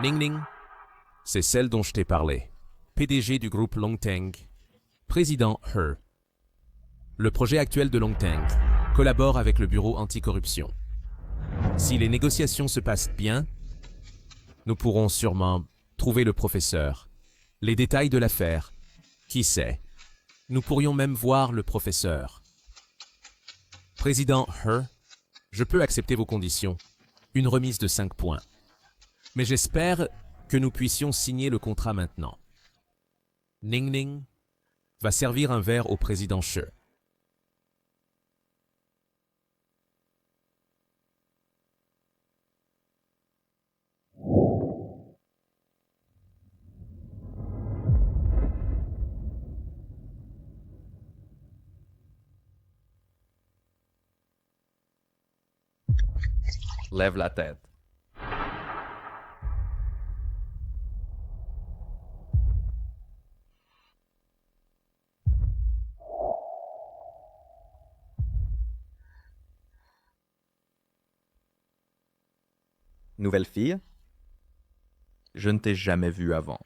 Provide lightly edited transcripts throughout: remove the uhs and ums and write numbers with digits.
Ning Ning, c'est celle dont je t'ai parlé. PDG du groupe Longteng, président He. Le projet actuel de Longteng collabore avec le bureau anticorruption. Si les négociations se passent bien, nous pourrons sûrement trouver le professeur. Les détails de l'affaire, qui sait? Nous pourrions même voir le professeur. Président He, je peux accepter vos conditions. Une remise de 5 points. Mais j'espère que nous puissions signer le contrat maintenant. Ning Ning va servir un verre au président He. Lève la tête. Nouvelle fille? Je ne t'ai jamais vue avant.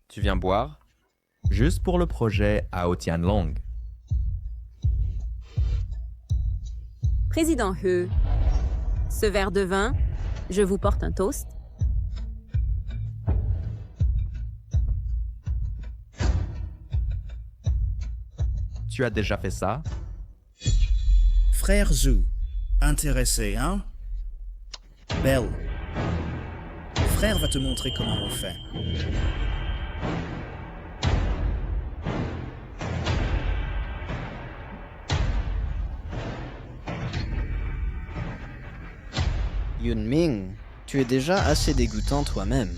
Tu viens boire? Juste pour le projet Ao Tianlong. Président He, ce verre de vin, je vous porte un toast. Tu as déjà fait ça? Frère Zhu, intéressé, hein? Belle. Frère va te montrer comment on fait. Yunming, tu es déjà assez dégoûtant toi-même.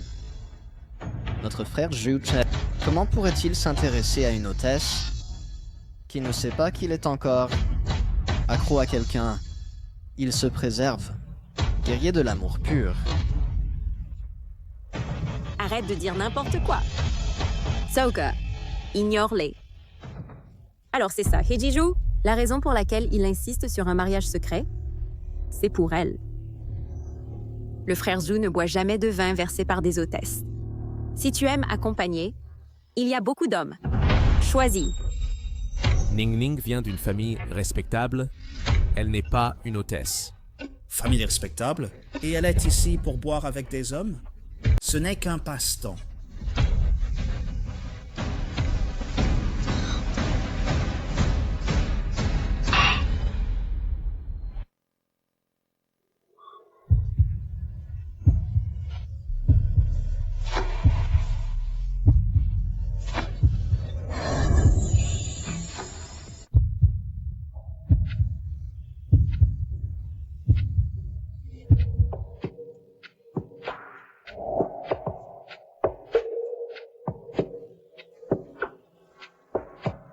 Notre frère Zhu Chen, comment pourrait-il s'intéresser à une hôtesse qui ne sait pas qu'il est encore accro à quelqu'un? Il se préserve, guerrier de l'amour pur. Arrête de dire n'importe quoi. Soka, ignore-les. Alors c'est ça, Hejiju, la raison pour laquelle il insiste sur un mariage secret, c'est pour elle. Le frère Zhu ne boit jamais de vin versé par des hôtesses. Si tu aimes accompagner, il y a beaucoup d'hommes. Choisis. Ning Ning vient d'une famille respectable. Elle n'est pas une hôtesse. Famille respectable. Et elle est ici pour boire avec des hommes? Ce n'est qu'un passe-temps.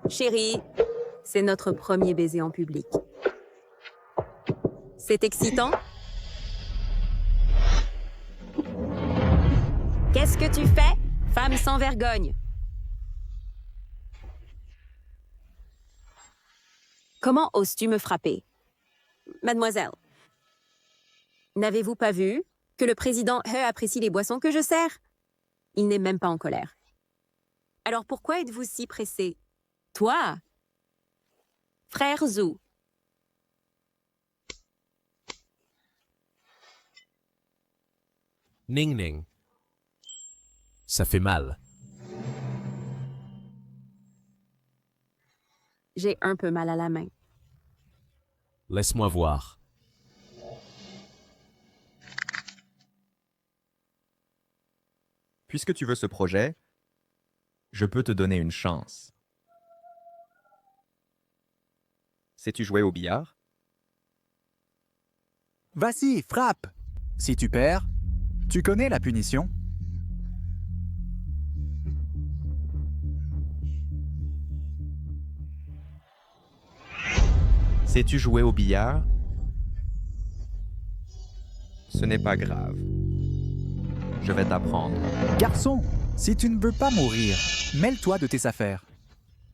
Chérie, c'est notre premier baiser en public. C'est excitant? Qu'est-ce que tu fais, femme sans vergogne? Comment oses-tu me frapper? Mademoiselle, n'avez-vous pas vu que le président He apprécie les boissons que je sers? Il n'est même pas en colère. Alors pourquoi êtes-vous si pressé? Toi, frère Zhu. Ning Ning, ça fait mal. J'ai un peu mal à la main. Laisse-moi voir. Puisque tu veux ce projet, je peux te donner une chance. Sais-tu jouer au billard? Vas-y, frappe! Si tu perds, tu connais la punition. Sais-tu jouer au billard? Ce n'est pas grave. Je vais t'apprendre. Garçon, si tu ne veux pas mourir, mêle-toi de tes affaires.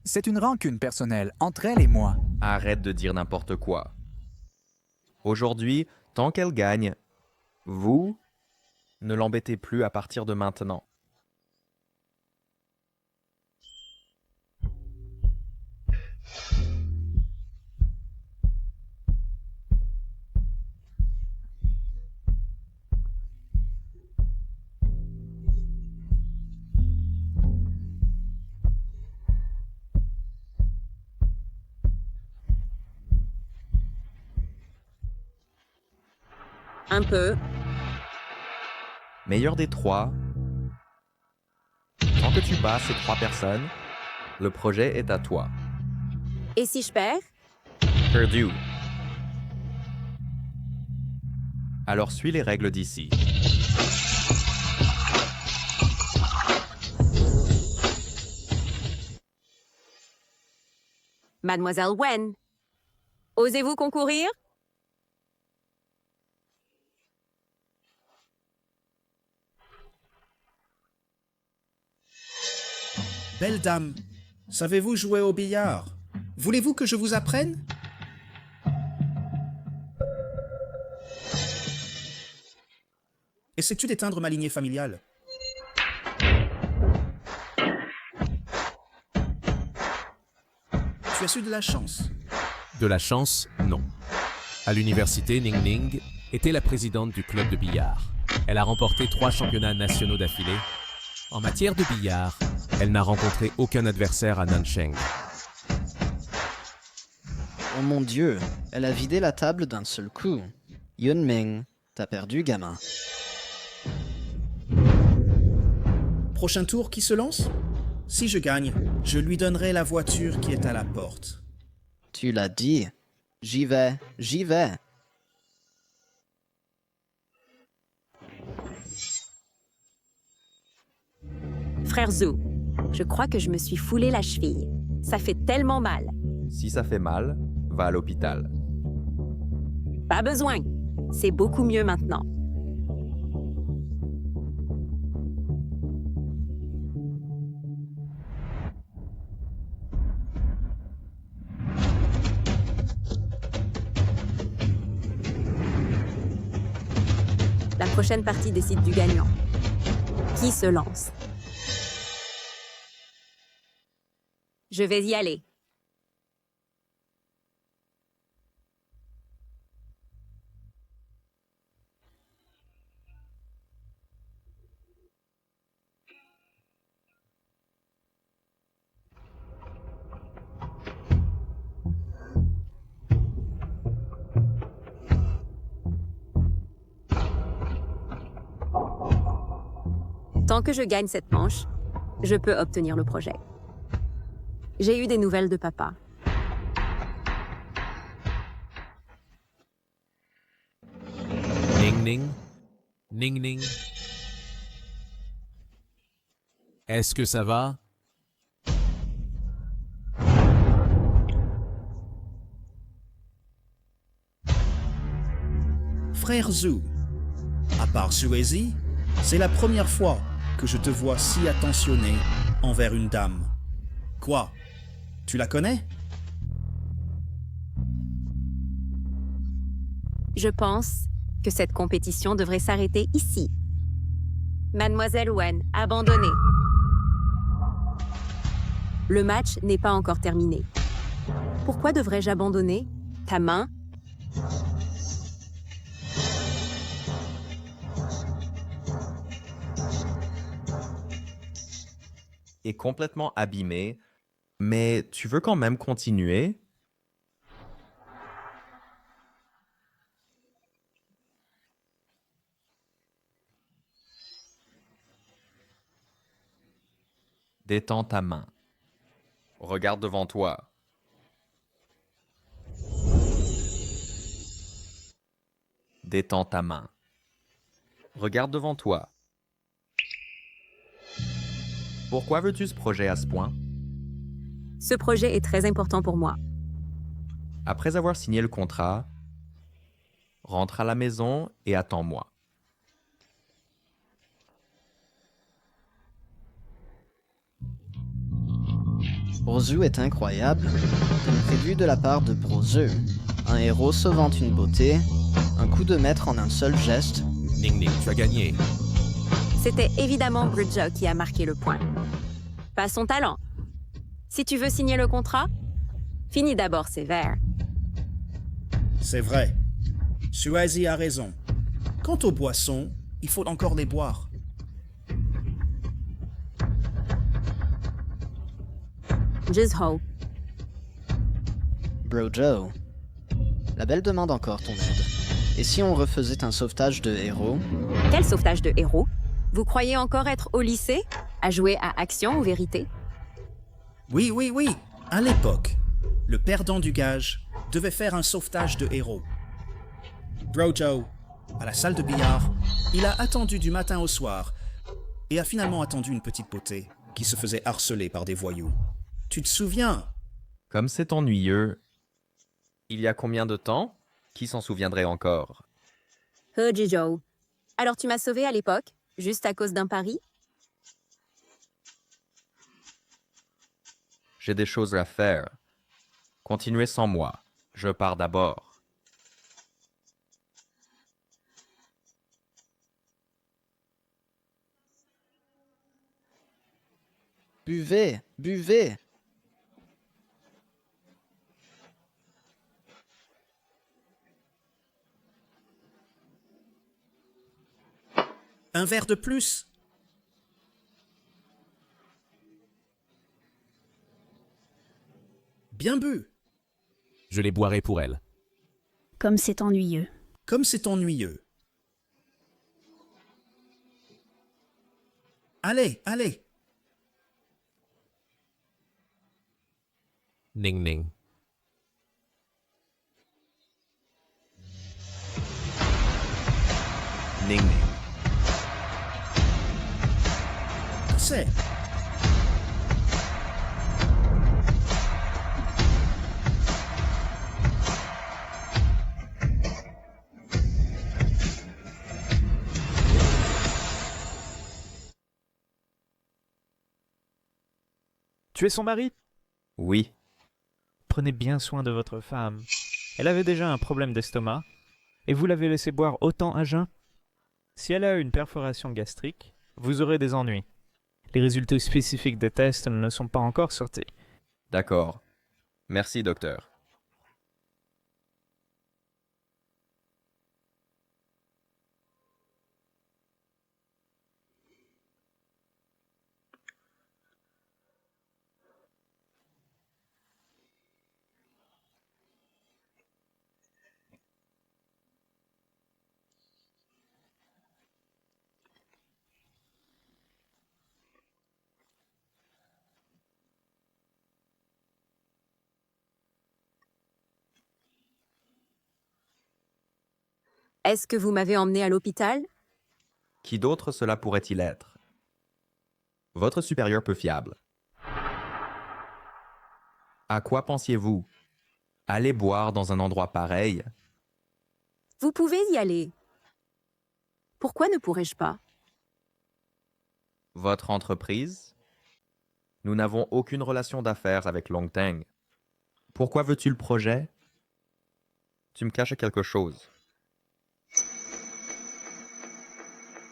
C'est une rancune personnelle entre elle et moi, Arrête de dire n'importe quoi. Aujourd'hui, tant qu'elle gagne, vous ne l'embêtez plus à partir de maintenant. Un peu. Meilleur des trois. Tant que tu bats ces trois personnes, le projet est à toi. Et si je perds? Perdu. Alors suis les règles d'ici. Mademoiselle Wen, osez-vous concourir? Belle dame, savez-vous jouer au billard? Voulez-vous que je vous apprenne? Essaies-tu d'éteindre ma lignée familiale? Tu as eu de la chance. De la chance, non. À l'université, Ning Ning était la présidente du club de billard. Elle a remporté 3 championnats nationaux d'affilée. En matière de billard, elle n'a rencontré aucun adversaire à Nancheng. Oh mon Dieu, elle a vidé la table d'un seul coup. Yunming, t'as perdu, gamin. Prochain tour, qui se lance? Si je gagne, je lui donnerai la voiture qui est à la porte. Tu l'as dit. J'y vais, j'y vais. Frère Zhou, je crois que je me suis foulé la cheville. Ça fait tellement mal. Si ça fait mal, va à l'hôpital. Pas besoin. C'est beaucoup mieux maintenant. La prochaine partie décide du gagnant. Qui se lance? Je vais y aller. Tant que je gagne cette manche, je peux obtenir le projet. J'ai eu des nouvelles de papa. Ning Ning, Ning Ning. Est-ce que ça va? Frère Zhou, à part Suezi, c'est la première fois que je te vois si attentionné envers une dame. Quoi? Tu la connais? Je pense que cette compétition devrait s'arrêter ici. Mademoiselle Wen, abandonnez. Le match n'est pas encore terminé. Pourquoi devrais-je abandonner? Ta main? Est complètement abîmé, mais tu veux quand même continuer? Détends ta main. Regarde devant toi. Détends ta main. Regarde devant toi. Pourquoi veux-tu ce projet à ce point? Ce projet est très important pour moi. Après avoir signé le contrat, rentre à la maison et attends-moi. Brozu est incroyable, comme prévu de la part de Brozu. Un héros sauvant une beauté, un coup de maître en un seul geste. Ning Ning, tu as gagné. C'était évidemment Bridger qui a marqué le point. Pas son talent. Si tu veux signer le contrat, finis d'abord ces verres. C'est vrai. Suazi a raison. Quant aux boissons, il faut encore les boire. Jizho, Brojo. La belle demande encore ton aide. Et si on refaisait un sauvetage de héros? quel sauvetage de héros? Vous croyez encore être au lycée, à jouer à action ou vérité? Oui, oui, oui. À l'époque, le perdant du gage devait faire un sauvetage de héros. Brojo, à la salle de billard, il a attendu du matin au soir et a finalement attendu une petite beauté qui se faisait harceler par des voyous. Tu te souviens? Comme c'est ennuyeux. Il y a combien de temps? Qui s'en souviendrait encore? Jijo. Alors tu m'as sauvé à l'époque, juste à cause d'un pari? J'ai des choses à faire. Continuez sans moi. Je pars d'abord. Buvez, buvez! Un verre de plus? Bien bu. Je les boirai pour elle. Comme c'est ennuyeux. Comme c'est ennuyeux. Allez, allez. Ning Ning. Ning Ning. C'est. Tu es son mari? Oui. Prenez bien soin de votre femme. Elle avait déjà un problème d'estomac, et vous l'avez laissé boire autant à jeun? Si elle a une perforation gastrique, vous aurez des ennuis. Les résultats spécifiques des tests ne sont pas encore sortis. D'accord. Merci, docteur. Est-ce que vous m'avez emmené à l'hôpital? Qui d'autre cela pourrait-il être? Votre supérieur peu fiable. À quoi pensiez-vous? Aller boire dans un endroit pareil? Vous pouvez y aller. Pourquoi ne pourrais-je pas? Votre entreprise? Nous n'avons aucune relation d'affaires avec Longteng. Pourquoi veux-tu le projet? Tu me caches quelque chose.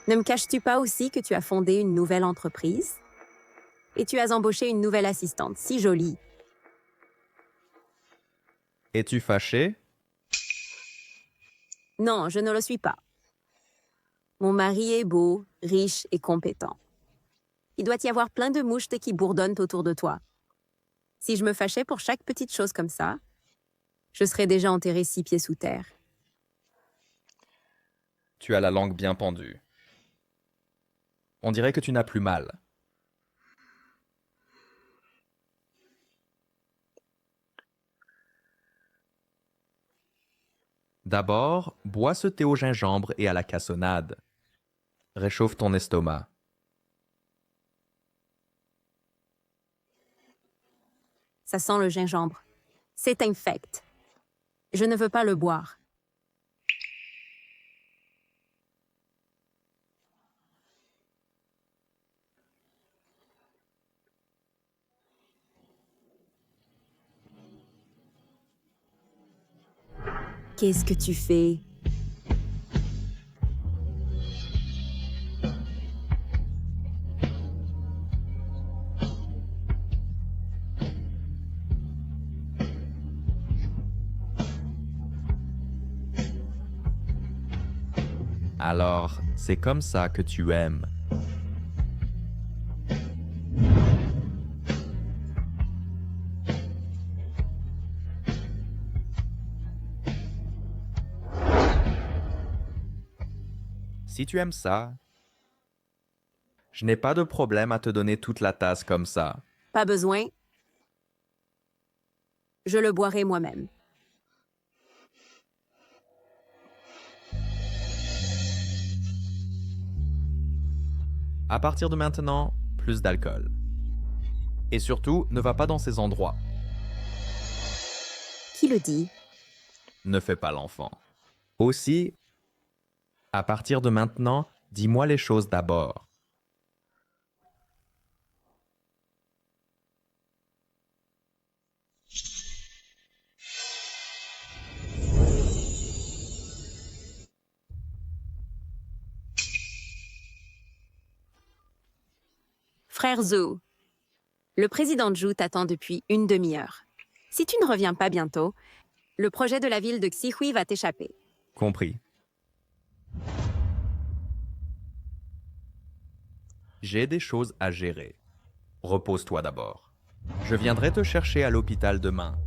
Ne me caches-tu pas aussi que tu as fondé une nouvelle entreprise? Et tu as embauché une nouvelle assistante, si jolie. Es-tu fâché? Non, je ne le suis pas. Mon mari est beau, riche et compétent. Il doit y avoir plein de mouches qui bourdonnent autour de toi. Si je me fâchais pour chaque petite chose comme ça, je serais déjà enterré 6 pieds sous terre. Tu as la langue bien pendue. On dirait que tu n'as plus mal. D'abord, bois ce thé au gingembre et à la cassonade. Réchauffe ton estomac. Ça sent le gingembre. C'est infect. Je ne veux pas le boire. Qu'est-ce que tu fais? Alors, c'est comme ça que tu aimes. Si tu aimes ça, je n'ai pas de problème à te donner toute la tasse comme ça. Pas besoin. Je le boirai moi-même. À partir de maintenant, plus d'alcool. Et surtout, ne va pas dans ces endroits. Qui le dit? Ne fais pas l'enfant. Aussi, à partir de maintenant, dis-moi les choses d'abord. Frère Zhou, le président Zhu t'attend depuis une demi-heure. Si tu ne reviens pas bientôt, le projet de la ville de Xihui va t'échapper. Compris. J'ai des choses à gérer. Repose-toi d'abord. Je viendrai te chercher à l'hôpital demain.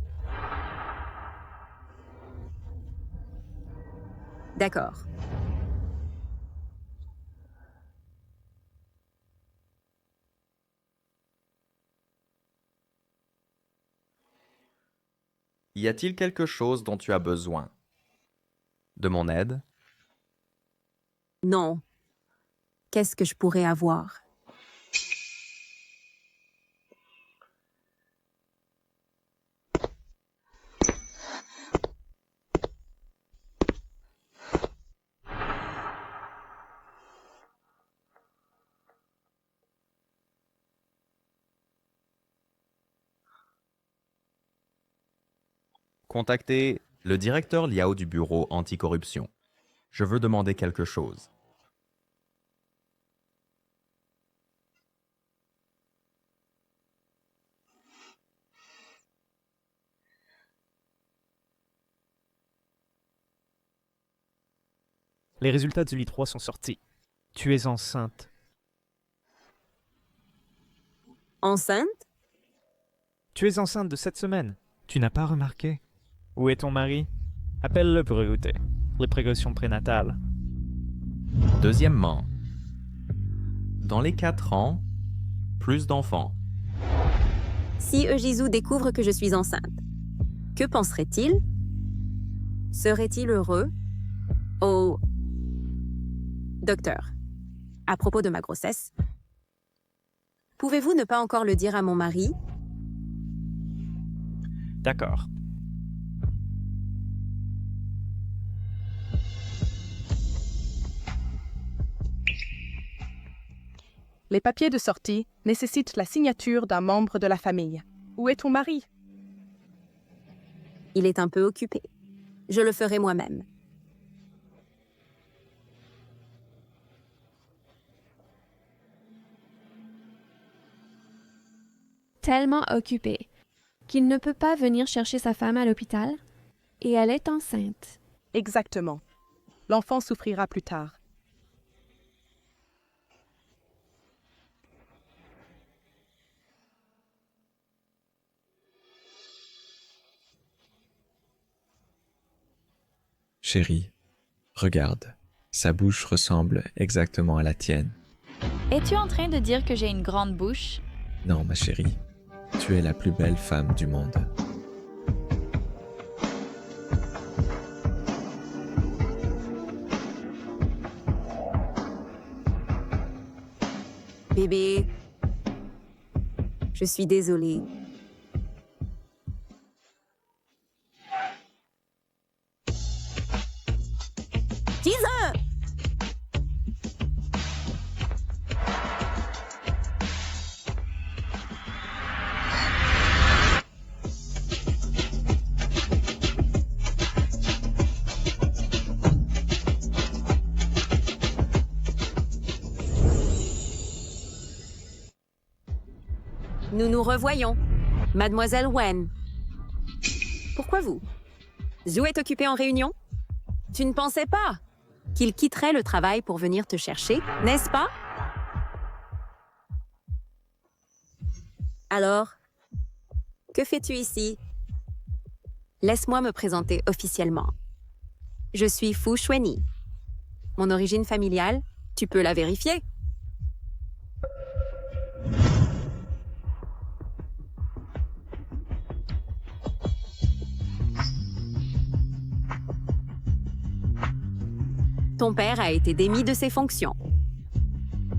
D'accord. Y a-t-il quelque chose dont tu as besoin? De mon aide? Non. Qu'est-ce que je pourrais avoir? Contactez le directeur Liao du bureau anticorruption. Je veux demander quelque chose. Les résultats du lit 3 sont sortis. Tu es enceinte. Enceinte? Tu es enceinte de 7 semaines. Tu n'as pas remarqué? Où est ton mari? Appelle-le pour écouter. Les précautions prénatales. Deuxièmement, dans les 4 ans, plus d'enfants. Si Eujizou découvre que je suis enceinte, que penserait-il? Serait-il heureux? Oh... Docteur, à propos de ma grossesse, pouvez-vous ne pas encore le dire à mon mari? D'accord. Les papiers de sortie nécessitent la signature d'un membre de la famille. Où est ton mari? Il est un peu occupé. Je le ferai moi-même. Tellement occupé qu'il ne peut pas venir chercher sa femme à l'hôpital et elle est enceinte. Exactement. L'enfant souffrira plus tard. Chérie, regarde, sa bouche ressemble exactement à la tienne. Es-tu en train de dire que j'ai une grande bouche? Non, ma chérie, tu es la plus belle femme du monde. Bébé, je suis désolée. Teaser! Nous nous revoyons. Mademoiselle Wen. Pourquoi vous? Zhu est occupé en réunion? Tu ne pensais pas qu'il quitterait le travail pour venir te chercher, n'est-ce pas? Alors, que fais-tu ici? Laisse-moi me présenter officiellement. Je suis Fu Xuanyi. Mon origine familiale, tu peux la vérifier. Ton père a été démis de ses fonctions.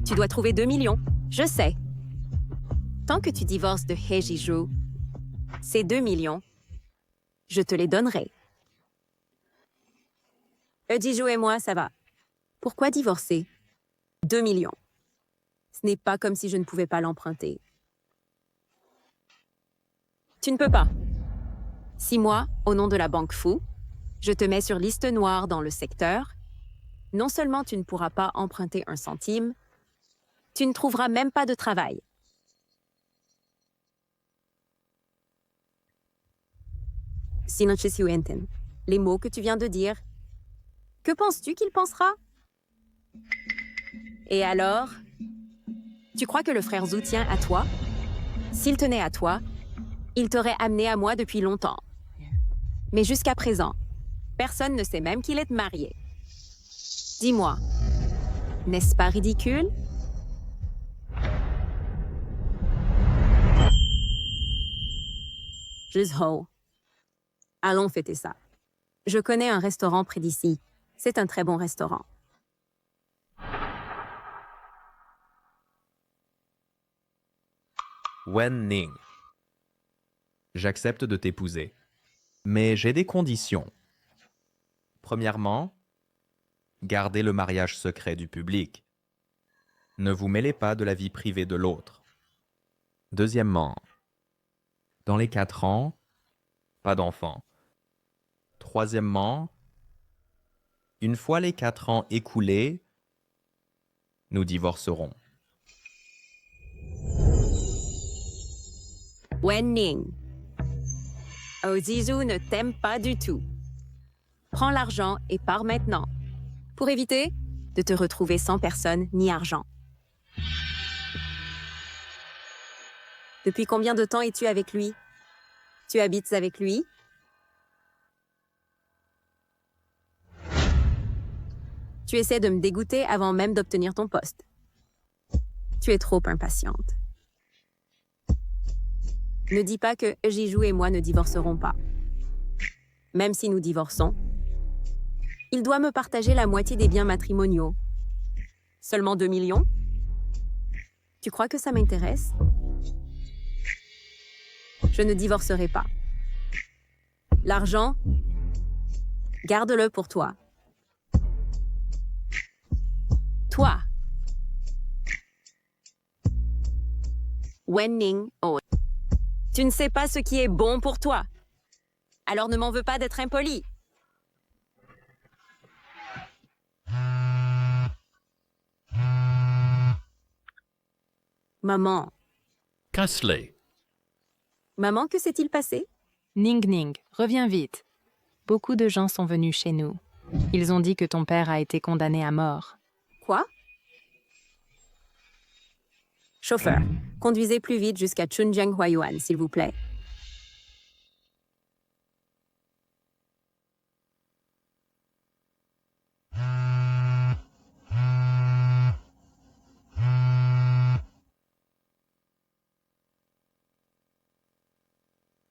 Tu dois trouver 2 millions, je sais. Tant que tu divorces de He Jiju, ces 2 millions, je te les donnerai. He Jiju et moi, ça va. Pourquoi divorcer? 2 millions. Ce n'est pas comme si je ne pouvais pas l'emprunter. Tu ne peux pas. Si moi, au nom de la banque Fu, je te mets sur liste noire dans le secteur, non seulement tu ne pourras pas emprunter un centime, tu ne trouveras même pas de travail. Sinochisiuenten, les mots que tu viens de dire, que penses-tu qu'il pensera? Et alors, tu crois que le frère Zhu tient à toi? S'il tenait à toi, il t'aurait amené à moi depuis longtemps. Mais jusqu'à présent, personne ne sait même qu'il est marié. Dis-moi, n'est-ce pas ridicule? Juzho. Allons fêter ça. Je connais un restaurant près d'ici. C'est un très bon restaurant. Wen Ning. J'accepte de t'épouser. Mais j'ai des conditions. Premièrement, gardez le mariage secret du public. Ne vous mêlez pas de la vie privée de l'autre. Deuxièmement, dans les 4 ans, pas d'enfant. Troisièmement, une fois les 4 ans écoulés, nous divorcerons. Wen Ning. Oh Zizou ne t'aime pas du tout. Prends l'argent et pars maintenant, pour éviter de te retrouver sans personne ni argent. Depuis combien de temps es-tu avec lui? Tu habites avec lui? Tu essaies de me dégoûter avant même d'obtenir ton poste. Tu es trop impatiente. Ne dis pas que Jiju et moi ne divorcerons pas. Même si nous divorçons, il doit me partager la moitié des biens matrimoniaux. Seulement 2 millions? Tu crois que ça m'intéresse? Je ne divorcerai pas. L'argent, garde-le pour toi. Toi. Wen Ning, oh. Tu ne sais pas ce qui est bon pour toi. Alors ne m'en veux pas d'être impoli. Maman. Casse-les. Maman, que s'est-il passé? Ning Ning, reviens vite. Beaucoup de gens sont venus chez nous. Ils ont dit que ton père a été condamné à mort. Quoi? Chauffeur, conduisez plus vite jusqu'à Chunjiang Huayuan, s'il vous plaît.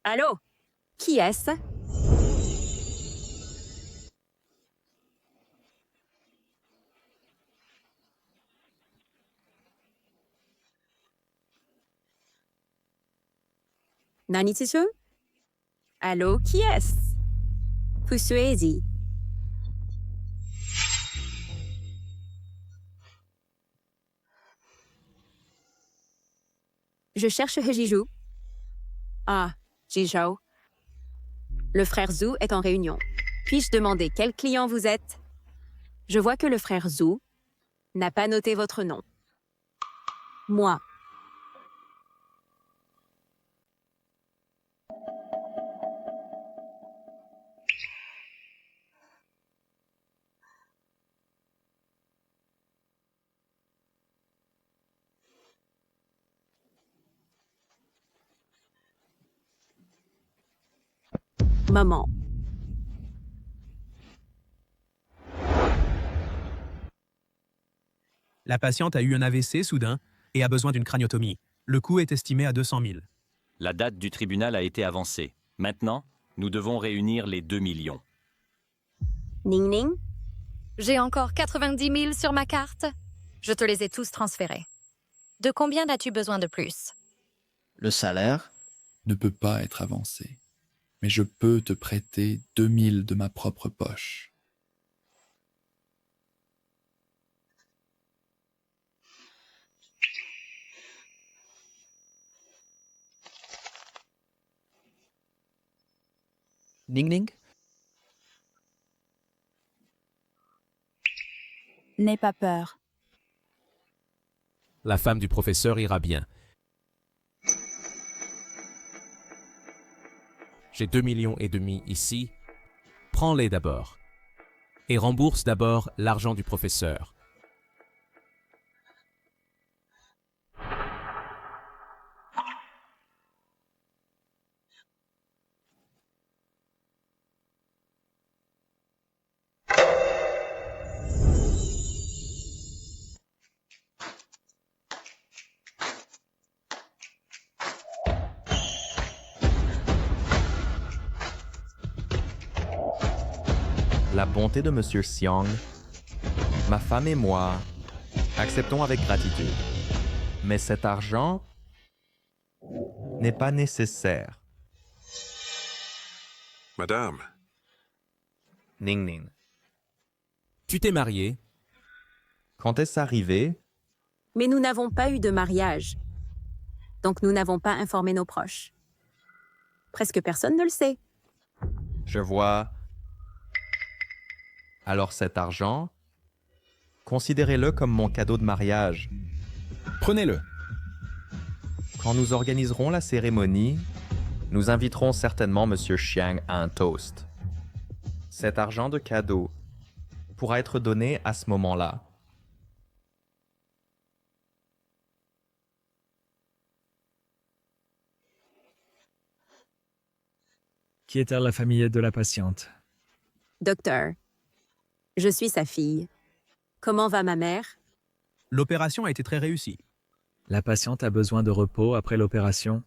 Allô? Qui est-ce? Nanitsu? Allô, qui est-ce? Fusuezi. Je cherche Hejiju. Ah, Jizhou. Le frère Zhu est en réunion. Puis-je demander quel client vous êtes? Je vois que le frère Zhu n'a pas noté votre nom. Moi. Maman. La patiente a eu un AVC soudain et a besoin d'une craniotomie. Le coût est estimé à 200 000. La date du tribunal a été avancée. Maintenant, nous devons réunir les 2 millions. Ning Ning? J'ai encore 90 000 sur ma carte. Je te les ai tous transférés. De combien as-tu besoin de plus? Le salaire ne peut pas être avancé, mais je peux te prêter 2000 de ma propre poche. Ning Ning? N'aie pas peur. La femme du professeur ira bien. J'ai 2,5 millions ici. Prends-les d'abord. Et rembourse d'abord l'argent du professeur. La bonté de Monsieur Xiang, ma femme et moi, acceptons avec gratitude. Mais cet argent n'est pas nécessaire. Madame. Ning Ning. Tu t'es marié? Quand est-ce arrivé? Mais nous n'avons pas eu de mariage. Donc nous n'avons pas informé nos proches. Presque personne ne le sait. Je vois. Alors cet argent, considérez-le comme mon cadeau de mariage. Prenez-le. Quand nous organiserons la cérémonie, nous inviterons certainement Monsieur Xiang à un toast. Cet argent de cadeau pourra être donné à ce moment-là. Qui est la famille de la patiente? Docteur, je suis sa fille. Comment va ma mère? L'opération a été très réussie. La patiente a besoin de repos après l'opération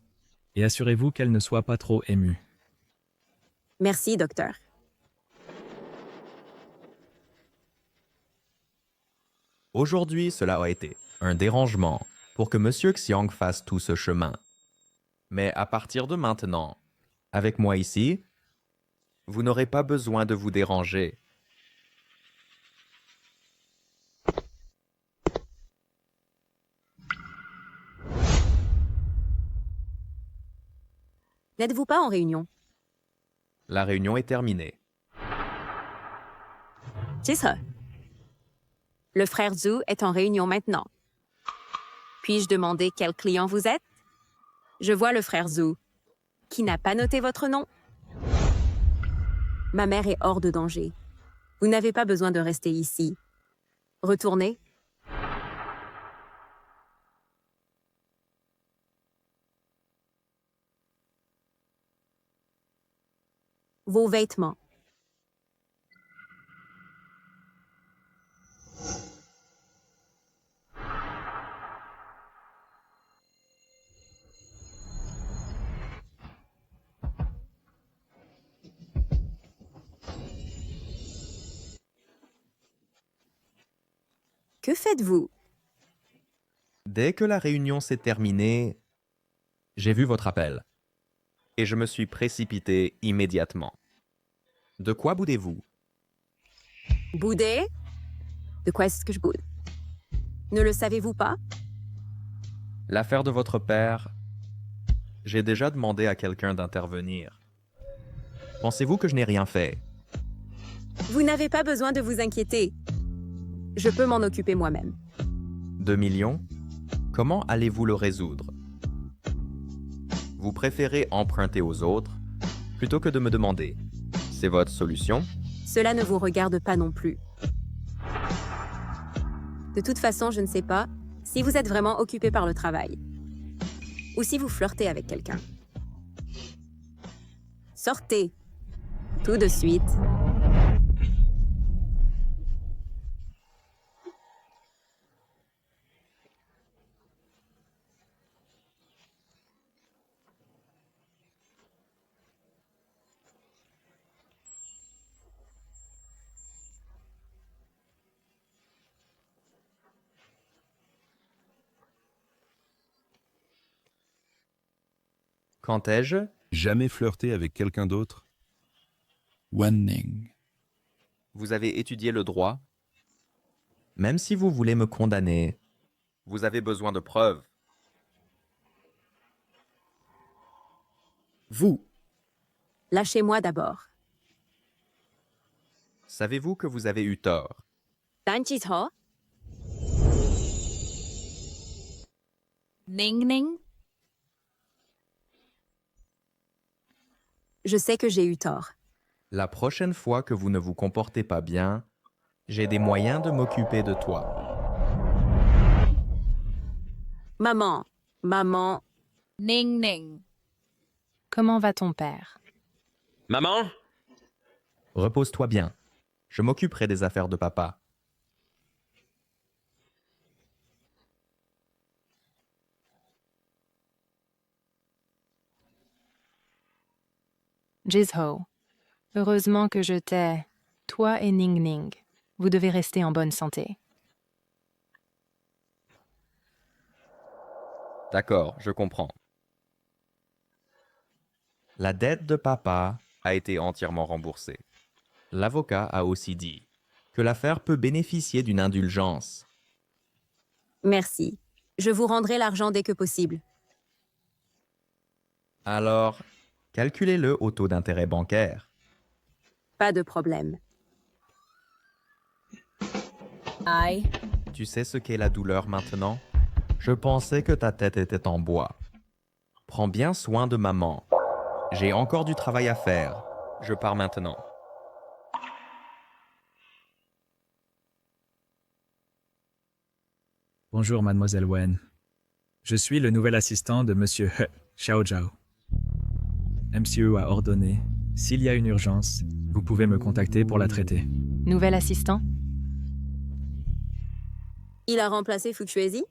et assurez-vous qu'elle ne soit pas trop émue. Merci, docteur. Aujourd'hui, cela a été un dérangement pour que Monsieur Xiang fasse tout ce chemin. Mais à partir de maintenant, avec moi ici, vous n'aurez pas besoin de vous déranger. N'êtes-vous pas en réunion? La réunion est terminée. C'est ça. Le frère Zhu est en réunion maintenant. Puis-je demander quel client vous êtes? Je vois le frère Zhu. Qui n'a pas noté votre nom? Ma mère est hors de danger. Vous n'avez pas besoin de rester ici. Retournez. Vos vêtements. Que faites-vous? Dès que la réunion s'est terminée, j'ai vu votre appel. Et je me suis précipité immédiatement. De quoi boudez-vous? Bouder? De quoi est-ce que je boude? Ne le savez-vous pas? L'affaire de votre père, j'ai déjà demandé à quelqu'un d'intervenir. Pensez-vous que je n'ai rien fait? Vous n'avez pas besoin de vous inquiéter. Je peux m'en occuper moi-même. 2 millions? Comment allez-vous le résoudre? Vous préférez emprunter aux autres plutôt que de me demander. C'est votre solution? Cela ne vous regarde pas non plus. De toute façon, je ne sais pas si vous êtes vraiment occupé par le travail ou si vous flirtez avec quelqu'un. Sortez. Tout de suite. Quand ai-je jamais flirté avec quelqu'un d'autre? Wen-Ning. Vous avez étudié le droit? Même si vous voulez me condamner, vous avez besoin de preuves. Vous. Lâchez-moi d'abord. Savez-vous que vous avez eu tort? Danjitho. Ning Ning. Je sais que j'ai eu tort. La prochaine fois que vous ne vous comportez pas bien, j'ai des moyens de m'occuper de toi. Maman. Maman. Ning Ning. Comment va ton père? Maman? Repose-toi bien. Je m'occuperai des affaires de papa. Jizho, heureusement que je t'ai, toi et Ning Ning. Vous devez rester en bonne santé. D'accord, je comprends. La dette de papa a été entièrement remboursée. L'avocat a aussi dit que l'affaire peut bénéficier d'une indulgence. Merci. Je vous rendrai l'argent dès que possible. Alors, calculez-le au taux d'intérêt bancaire. Pas de problème. Aïe. Tu sais ce qu'est la douleur maintenant? Je pensais que ta tête était en bois. Prends bien soin de maman. J'ai encore du travail à faire. Je pars maintenant. Bonjour, mademoiselle Wen. Je suis le nouvel assistant de monsieur He Xiaozhao. MCU a ordonné, s'il y a une urgence, vous pouvez me contacter pour la traiter. Nouvel assistant? Il a remplacé Fukuezi?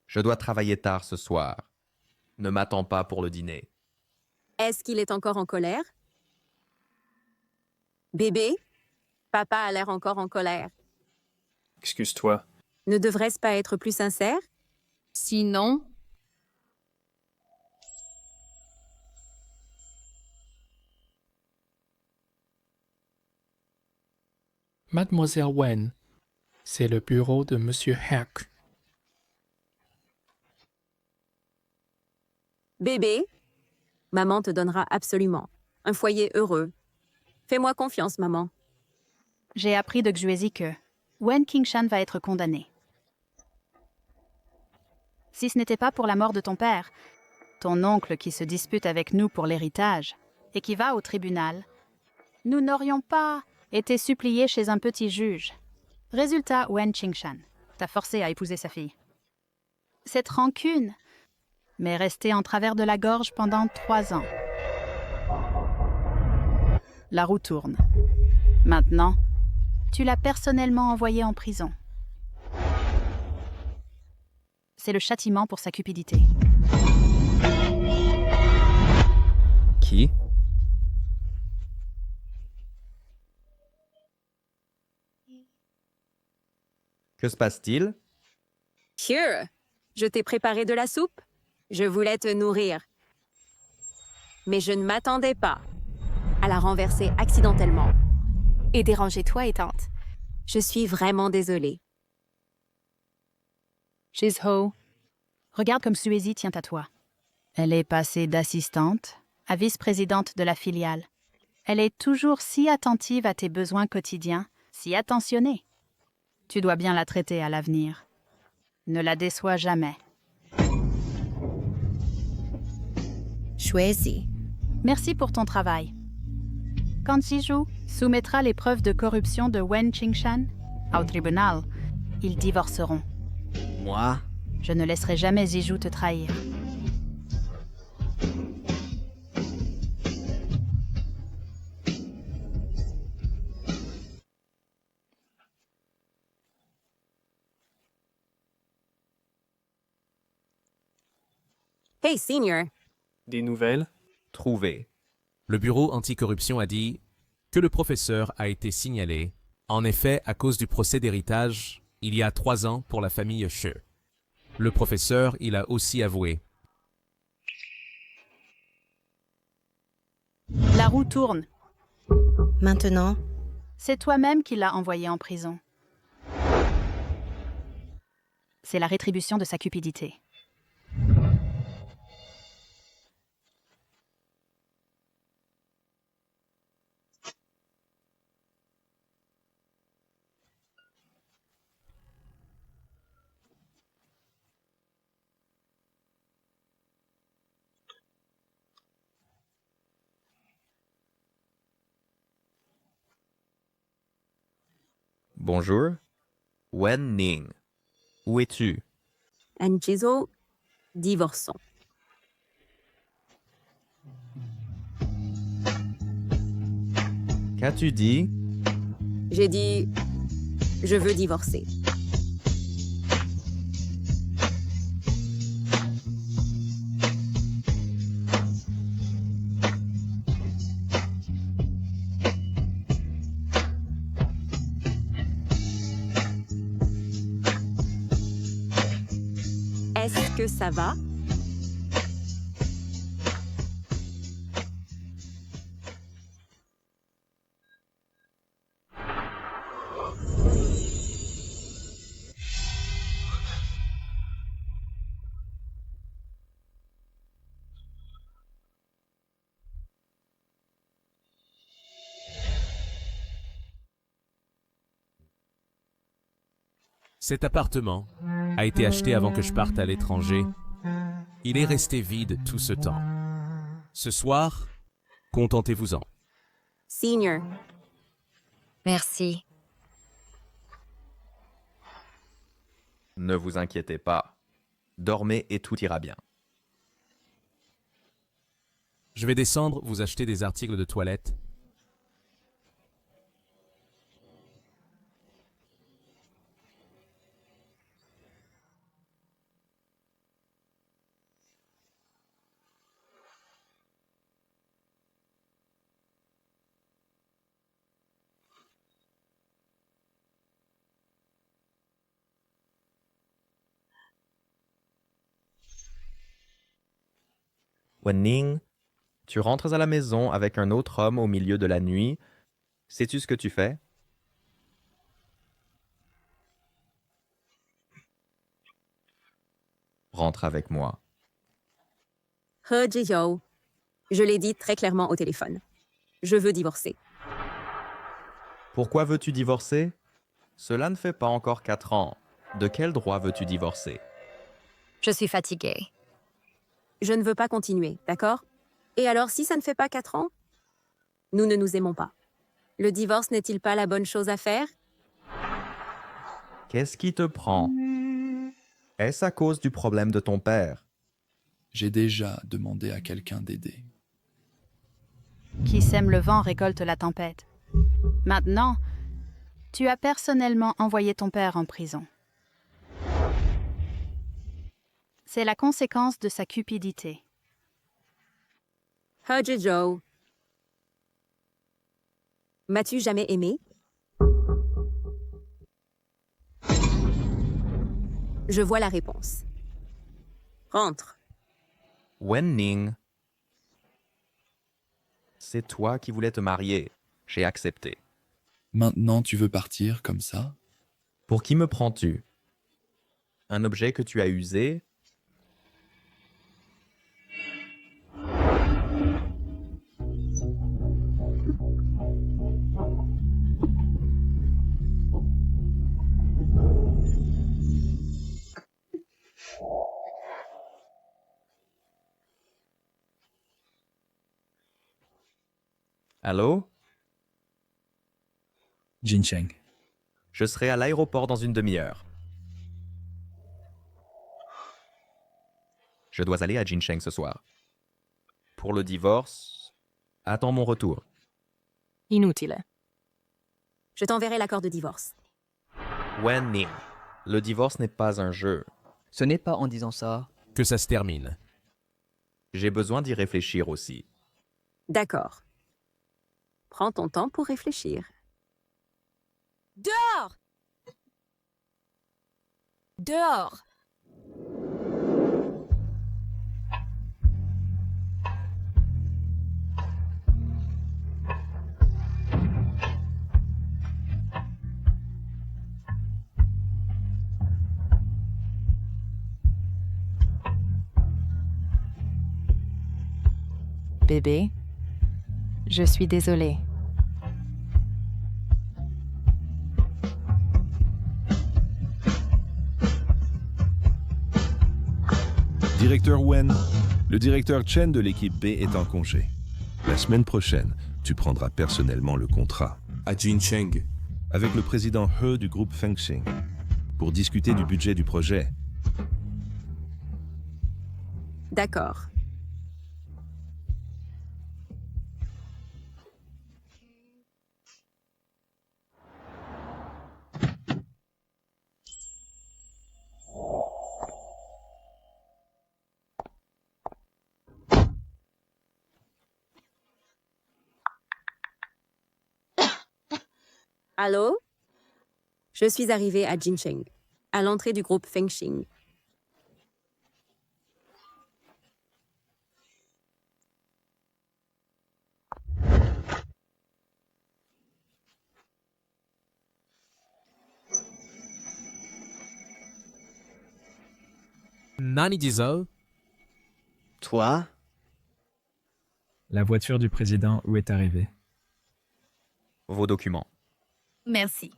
Je dois travailler tard ce soir. Ne m'attends pas pour le dîner. Est-ce qu'il est encore en colère? Bébé? Papa a l'air encore en colère. Excuse-toi. Ne devrait-ce pas être plus sincère? Sinon, Mademoiselle Wen, c'est le bureau de Monsieur Heck. Bébé? Maman te donnera absolument un foyer heureux. Fais-moi confiance, maman. J'ai appris de Xuezi que Wen Qingshan va être condamné. Si ce n'était pas pour la mort de ton père, ton oncle qui se dispute avec nous pour l'héritage et qui va au tribunal, nous n'aurions pas été suppliés chez un petit juge. Résultat, Wen Qingshan t'a forcé à épouser sa fille. Cette rancune m'est restée en travers de la gorge pendant 3 ans. La roue tourne. Maintenant, tu l'as personnellement envoyé en prison. C'est le châtiment pour sa cupidité. Qui? Que se passe-t-il? Sure. Je t'ai préparé de la soupe. Je voulais te nourrir. Mais je ne m'attendais pas à la renverser accidentellement et déranger toi et tante. Je suis vraiment désolée. Jizho, regarde comme Xuezi tient à toi. Elle est passée d'assistante à vice-présidente de la filiale. Elle est toujours si attentive à tes besoins quotidiens, si attentionnée. Tu dois bien la traiter à l'avenir. Ne la déçois jamais. Xuezi. Merci pour ton travail. Quand Zizhu soumettra les preuves de corruption de Wen Qingshan au tribunal, ils divorceront. Moi? Je ne laisserai jamais Zizhu te trahir. Hey, Senior. Des nouvelles? Trouvé. Le bureau anticorruption a dit que le professeur a été signalé, en effet, à cause du procès d'héritage, il y a 3 ans pour la famille She. Le professeur, il a aussi avoué. La roue tourne. Maintenant, C'est toi-même qui l'as envoyé en prison. C'est la rétribution de sa cupidité. Bonjour. Wen Ning. Où es-tu? Anjizo, divorçons. Qu'as-tu dit? J'ai dit, je veux divorcer. Est-ce que ça va? Cet appartement a été acheté avant que je parte à l'étranger. Il est resté vide tout ce temps. Ce soir, contentez-vous-en. Senior. Merci. Ne vous inquiétez pas. Dormez et tout ira bien. Je vais descendre vous acheter des articles de toilette. Wen Ning, tu rentres à la maison avec un autre homme au milieu de la nuit. Sais-tu ce que tu fais? Rentre avec moi. He Ji-yo, je l'ai dit très clairement au téléphone. Je veux divorcer. Pourquoi veux-tu divorcer? Cela ne fait pas encore 4 ans. De quel droit veux-tu divorcer? Je suis fatiguée. Je ne veux pas continuer, d'accord? Et alors, si ça ne fait pas 4 ans? Nous ne nous aimons pas. Le divorce n'est-il pas la bonne chose à faire? Qu'est-ce qui te prend? Est-ce à cause du problème de ton père? J'ai déjà demandé à quelqu'un d'aider. Qui sème le vent récolte la tempête. Maintenant, tu as personnellement envoyé ton père en prison. C'est la conséquence de sa cupidité. He Ji-yo, m'as-tu jamais aimé? Je vois la réponse. Rentre. Wen Ning, c'est toi qui voulais te marier. J'ai accepté. Maintenant, tu veux partir comme ça? Pour qui me prends-tu? Un objet que tu as usé? Allô? Jincheng. Je serai à l'aéroport dans une demi-heure. Je dois aller à Jincheng ce soir. Pour le divorce, attends mon retour. Inutile. Je t'enverrai l'accord de divorce. Wen Ning, le divorce n'est pas un jeu. Ce n'est pas en disant ça que ça se termine. J'ai besoin d'y réfléchir aussi. D'accord. Prends ton temps pour réfléchir. Dehors! Dehors! Bébé, je suis désolée. Directeur Wen, le directeur Chen de l'équipe B est en congé. La semaine prochaine, tu prendras personnellement le contrat. À Jincheng. Avec le président He du groupe Fengxing, pour discuter du budget du projet. D'accord. Allô? Je suis arrivée à Jincheng, à l'entrée du groupe Fengxing. Nani Dizo? Toi? La voiture du président où est arrivée? Vos documents. Merci.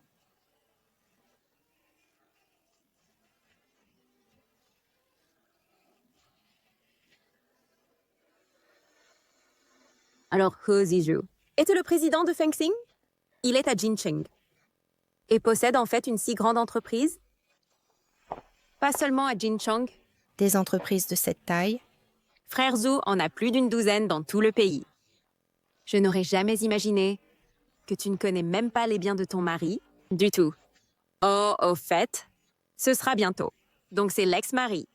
Alors, He Zizhu était le président de Fengxing? Il est à Jincheng et possède en fait une si grande entreprise? Pas seulement à Jincheng. Des entreprises de cette taille? Frère Zhu en a plus d'une douzaine dans tout le pays. Je n'aurais jamais imaginé que tu ne connais même pas les biens de ton mari, du tout. Oh, au fait, ce sera bientôt. Donc c'est l'ex-mari.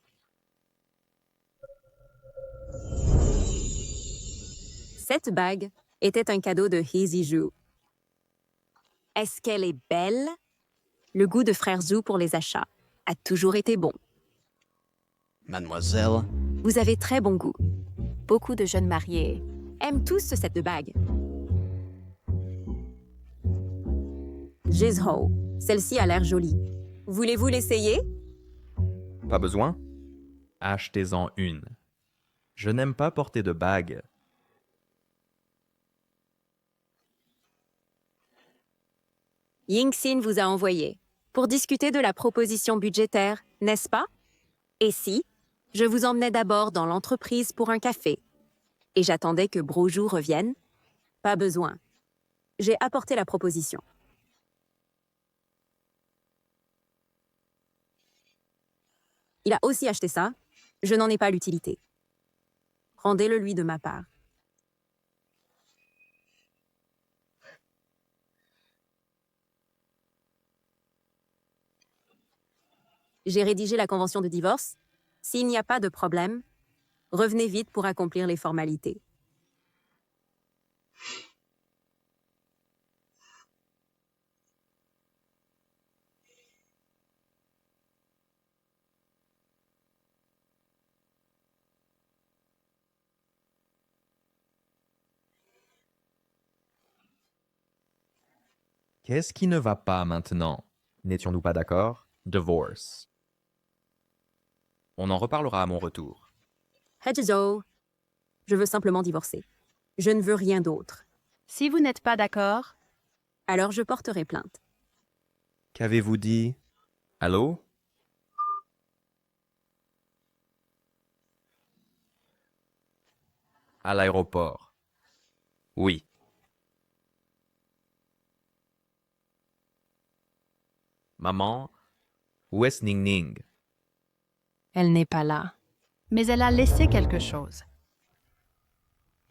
Cette bague était un cadeau de He Zizhu. Est-ce qu'elle est belle? Le goût de frère Zhu pour les achats a toujours été bon. Mademoiselle, Vous avez très bon goût. Beaucoup de jeunes mariés aiment tous cette bague. Jizho, celle-ci a l'air jolie. Voulez-vous l'essayer? Pas besoin? Achetez-en une. Je n'aime pas porter de bague. Yingxin vous a envoyé pour discuter de la proposition budgétaire, n'est-ce pas? Et si je vous emmenais d'abord dans l'entreprise pour un café et j'attendais que Brojou revienne? Pas besoin. J'ai apporté la proposition. Il a aussi acheté ça. Je n'en ai pas l'utilité. Rendez-le lui de ma part. J'ai rédigé la convention de divorce. S'il n'y a pas de problème, revenez vite pour accomplir les formalités. Qu'est-ce qui ne va pas maintenant? N'étions-nous pas d'accord? Divorce. On en reparlera à mon retour. Hedgezo, je veux simplement divorcer. Je ne veux rien d'autre. Si vous n'êtes pas d'accord, alors je porterai plainte. Qu'avez-vous dit? Allô? À l'aéroport. Oui. Maman, où est Ning Ning? Elle n'est pas là. Mais elle a laissé quelque chose.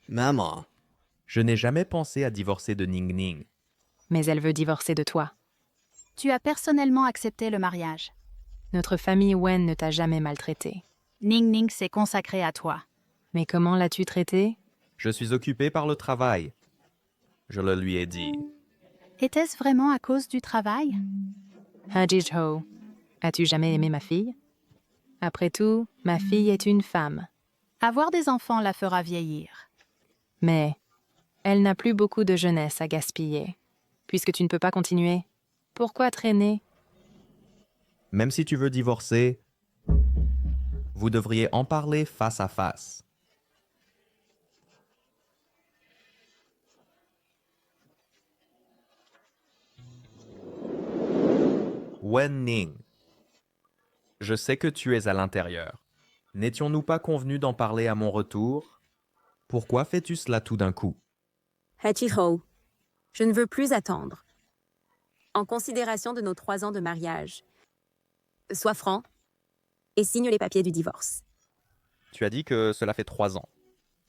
Maman. Je n'ai jamais pensé à divorcer de Ning Ning. Mais elle veut divorcer de toi. Tu as personnellement accepté le mariage. Notre famille Wen ne t'a jamais maltraité. Ning Ning s'est consacrée à toi. Mais comment l'as-tu traité? Je suis occupé par le travail. Je le lui ai dit. Était-ce vraiment à cause du travail? Hajij-ho, as-tu jamais aimé ma fille? Après tout, ma fille est une femme. Avoir des enfants la fera vieillir. Mais elle n'a plus beaucoup de jeunesse à gaspiller. Puisque tu ne peux pas continuer, pourquoi traîner? Même si tu veux divorcer, vous devriez en parler face à face. Wen Ning, je sais que tu es à l'intérieur. N'étions-nous pas convenus d'en parler à mon retour? Pourquoi fais-tu cela tout d'un coup? Hachiro, je ne veux plus attendre. En considération de nos 3 ans de mariage, sois franc et signe les papiers du divorce. Tu as dit que cela fait 3 ans.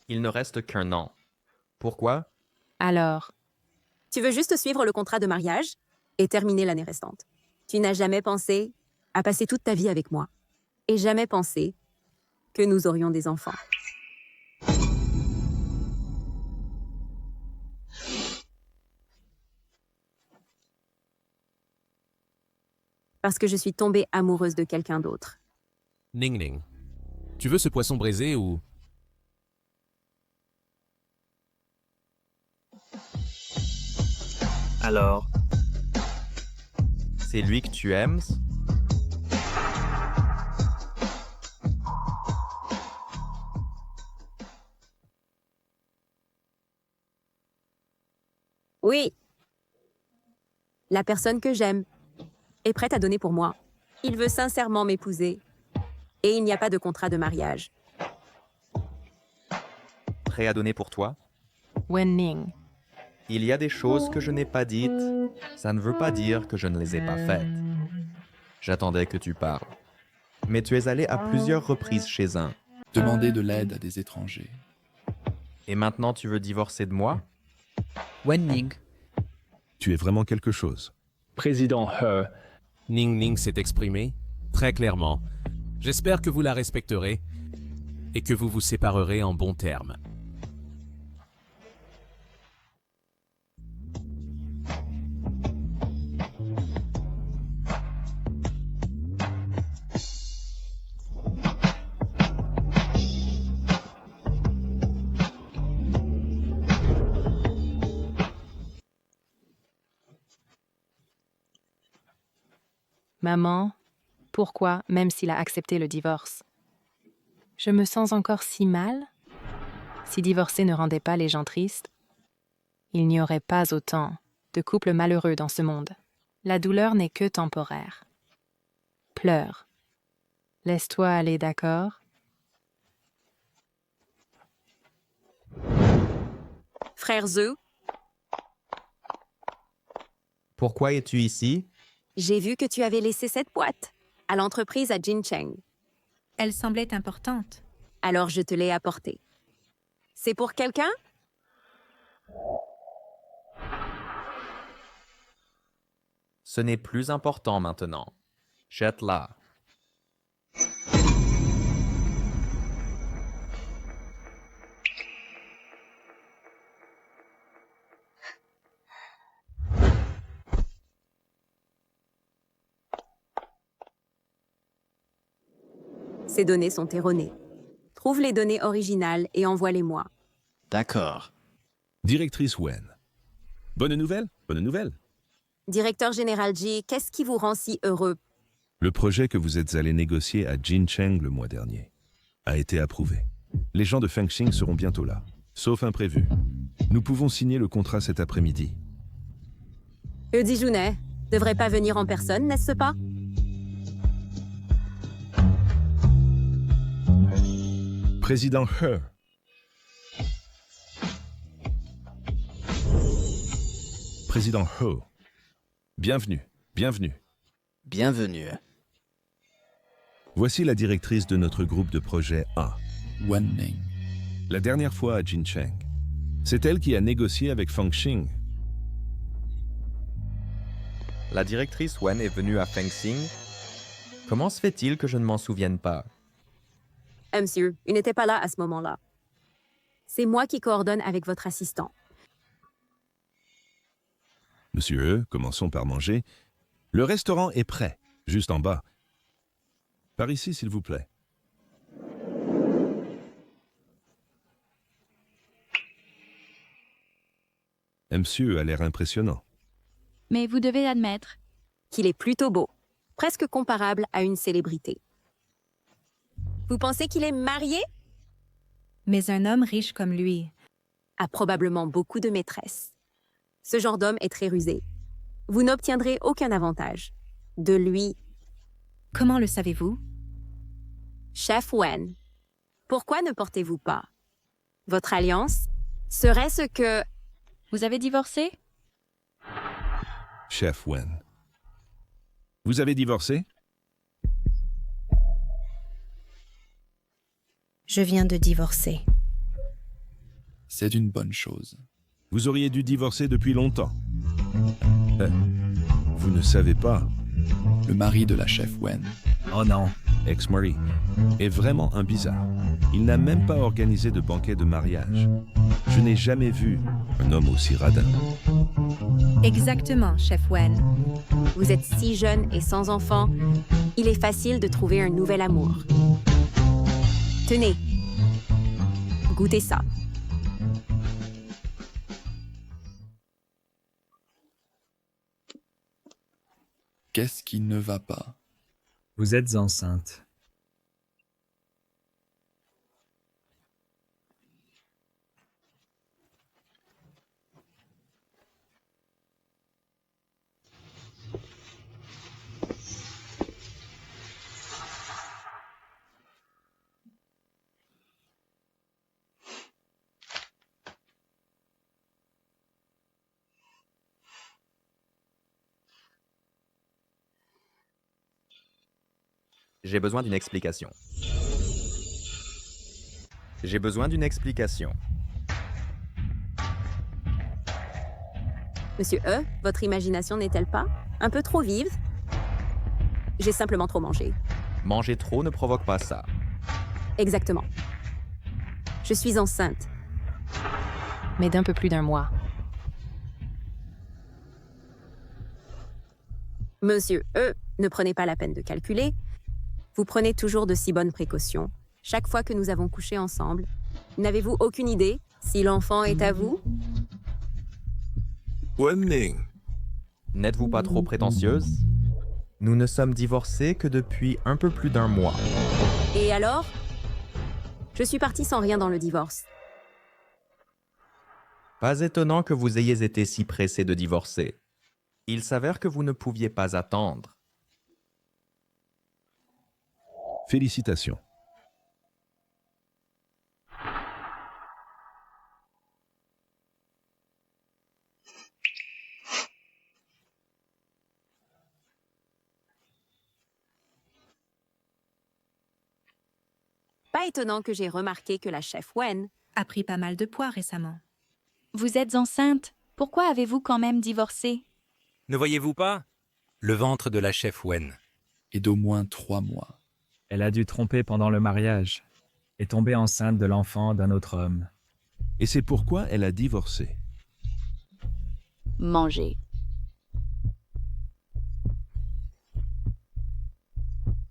Il ne reste qu'1 an. Pourquoi? Alors? Tu veux juste suivre le contrat de mariage et terminer l'année restante. Tu n'as jamais pensé à passer toute ta vie avec moi et jamais pensé que nous aurions des enfants. Parce que je suis tombée amoureuse de quelqu'un d'autre. Ning Ning, tu veux ce poisson braisé ou... Alors? C'est lui que tu aimes? Oui. La personne que j'aime est prête à donner pour moi. Il veut sincèrement m'épouser et il n'y a pas de contrat de mariage. Prêt à donner pour toi? Wen Ning. Il y a des choses que je n'ai pas dites. Ça ne veut pas dire que je ne les ai pas faites. J'attendais que tu parles. Mais tu es allé à plusieurs reprises chez un. Demander de l'aide à des étrangers. Et maintenant tu veux divorcer de moi? Wen Ning. Tu es vraiment quelque chose. Président He. Ning Ning s'est exprimé très clairement. J'espère que vous la respecterez et que vous vous séparerez en bons termes. Maman, pourquoi, même s'il a accepté le divorce? Je me sens encore si mal? Si divorcer ne rendait pas les gens tristes, il n'y aurait pas autant de couples malheureux dans ce monde. La douleur n'est que temporaire. Pleure. Laisse-toi aller, d'accord? Frère Zhu, Pourquoi es-tu ici? j'ai vu que tu avais laissé cette boîte à l'entreprise à Jincheng. Elle semblait importante. Alors je te l'ai apportée. C'est pour quelqu'un? Ce n'est plus important maintenant. Jette-la. Ces données sont erronées. Trouve les données originales et envoie-les-moi. D'accord. Directrice Wen. Bonne nouvelle? Bonne nouvelle. Directeur général Ji, qu'est-ce qui vous rend si heureux? Le projet que vous êtes allé négocier à Jincheng le mois dernier a été approuvé. Les gens de Fengxing seront bientôt là, sauf imprévu. Nous pouvons signer le contrat cet après-midi. Eudi Junet devrait pas venir en personne, n'est-ce pas? Président He. Président Ho. Bienvenue, bienvenue. Bienvenue. Voici la directrice de notre groupe de projet A. Wen Ning. La dernière fois à Jincheng. C'est elle qui a négocié avec Fengxing. La directrice Wen est venue à Fengxing. Comment se fait-il que je ne m'en souvienne pas? Monsieur, il n'était pas là à ce moment-là. C'est moi qui coordonne avec votre assistant. Monsieur E, commençons par manger. Le restaurant est prêt, juste en bas. Par ici, s'il vous plaît. Monsieur a l'air impressionnant. Mais vous devez admettre qu'il est plutôt beau, presque comparable à une célébrité. Vous pensez qu'il est marié? Mais un homme riche comme lui a probablement beaucoup de maîtresses. Ce genre d'homme est très rusé. Vous n'obtiendrez aucun avantage. De lui. Comment le savez-vous? Chef Wen, pourquoi ne portez-vous pas? Votre alliance serait ce que... Vous avez divorcé? Chef Wen. Vous avez divorcé? Je viens de divorcer. C'est une bonne chose. Vous auriez dû divorcer depuis longtemps. Vous ne savez pas. Le mari de la chef Wen. Oh non. Ex-mari est vraiment un bizarre. Il n'a même pas organisé de banquet de mariage. Je n'ai jamais vu un homme aussi radin. Exactement, chef Wen. Vous êtes si jeune et sans enfant, il est facile de trouver un nouvel amour. Tenez, goûtez ça. Qu'est-ce qui ne va pas? Vous êtes enceinte. J'ai besoin d'une explication. J'ai besoin d'une explication. Monsieur E, votre imagination n'est-elle pas un peu trop vive? J'ai simplement trop mangé. Manger trop ne provoque pas ça. Exactement. Je suis enceinte. Mais d'un peu plus d'un mois. Monsieur E, ne prenez pas la peine de calculer. Vous prenez toujours de si bonnes précautions. Chaque fois que nous avons couché ensemble, n'avez-vous aucune idée si l'enfant est à vous? Wen Ning. N'êtes-vous pas trop prétentieuse? Nous ne sommes divorcés que depuis un peu plus d'un mois. Et alors? Je suis partie sans rien dans le divorce. Pas étonnant que vous ayez été si pressé de divorcer. Il s'avère que vous ne pouviez pas attendre. Félicitations. Pas étonnant que j'ai remarqué que la chef Wen a pris pas mal de poids récemment. Vous êtes enceinte. Pourquoi avez-vous quand même divorcé? Ne voyez-vous pas? Le ventre de la chef Wen. Et d'au moins 3 mois. Elle a dû tromper pendant le mariage et tomber enceinte de l'enfant d'un autre homme. Et c'est pourquoi elle a divorcé. Manger.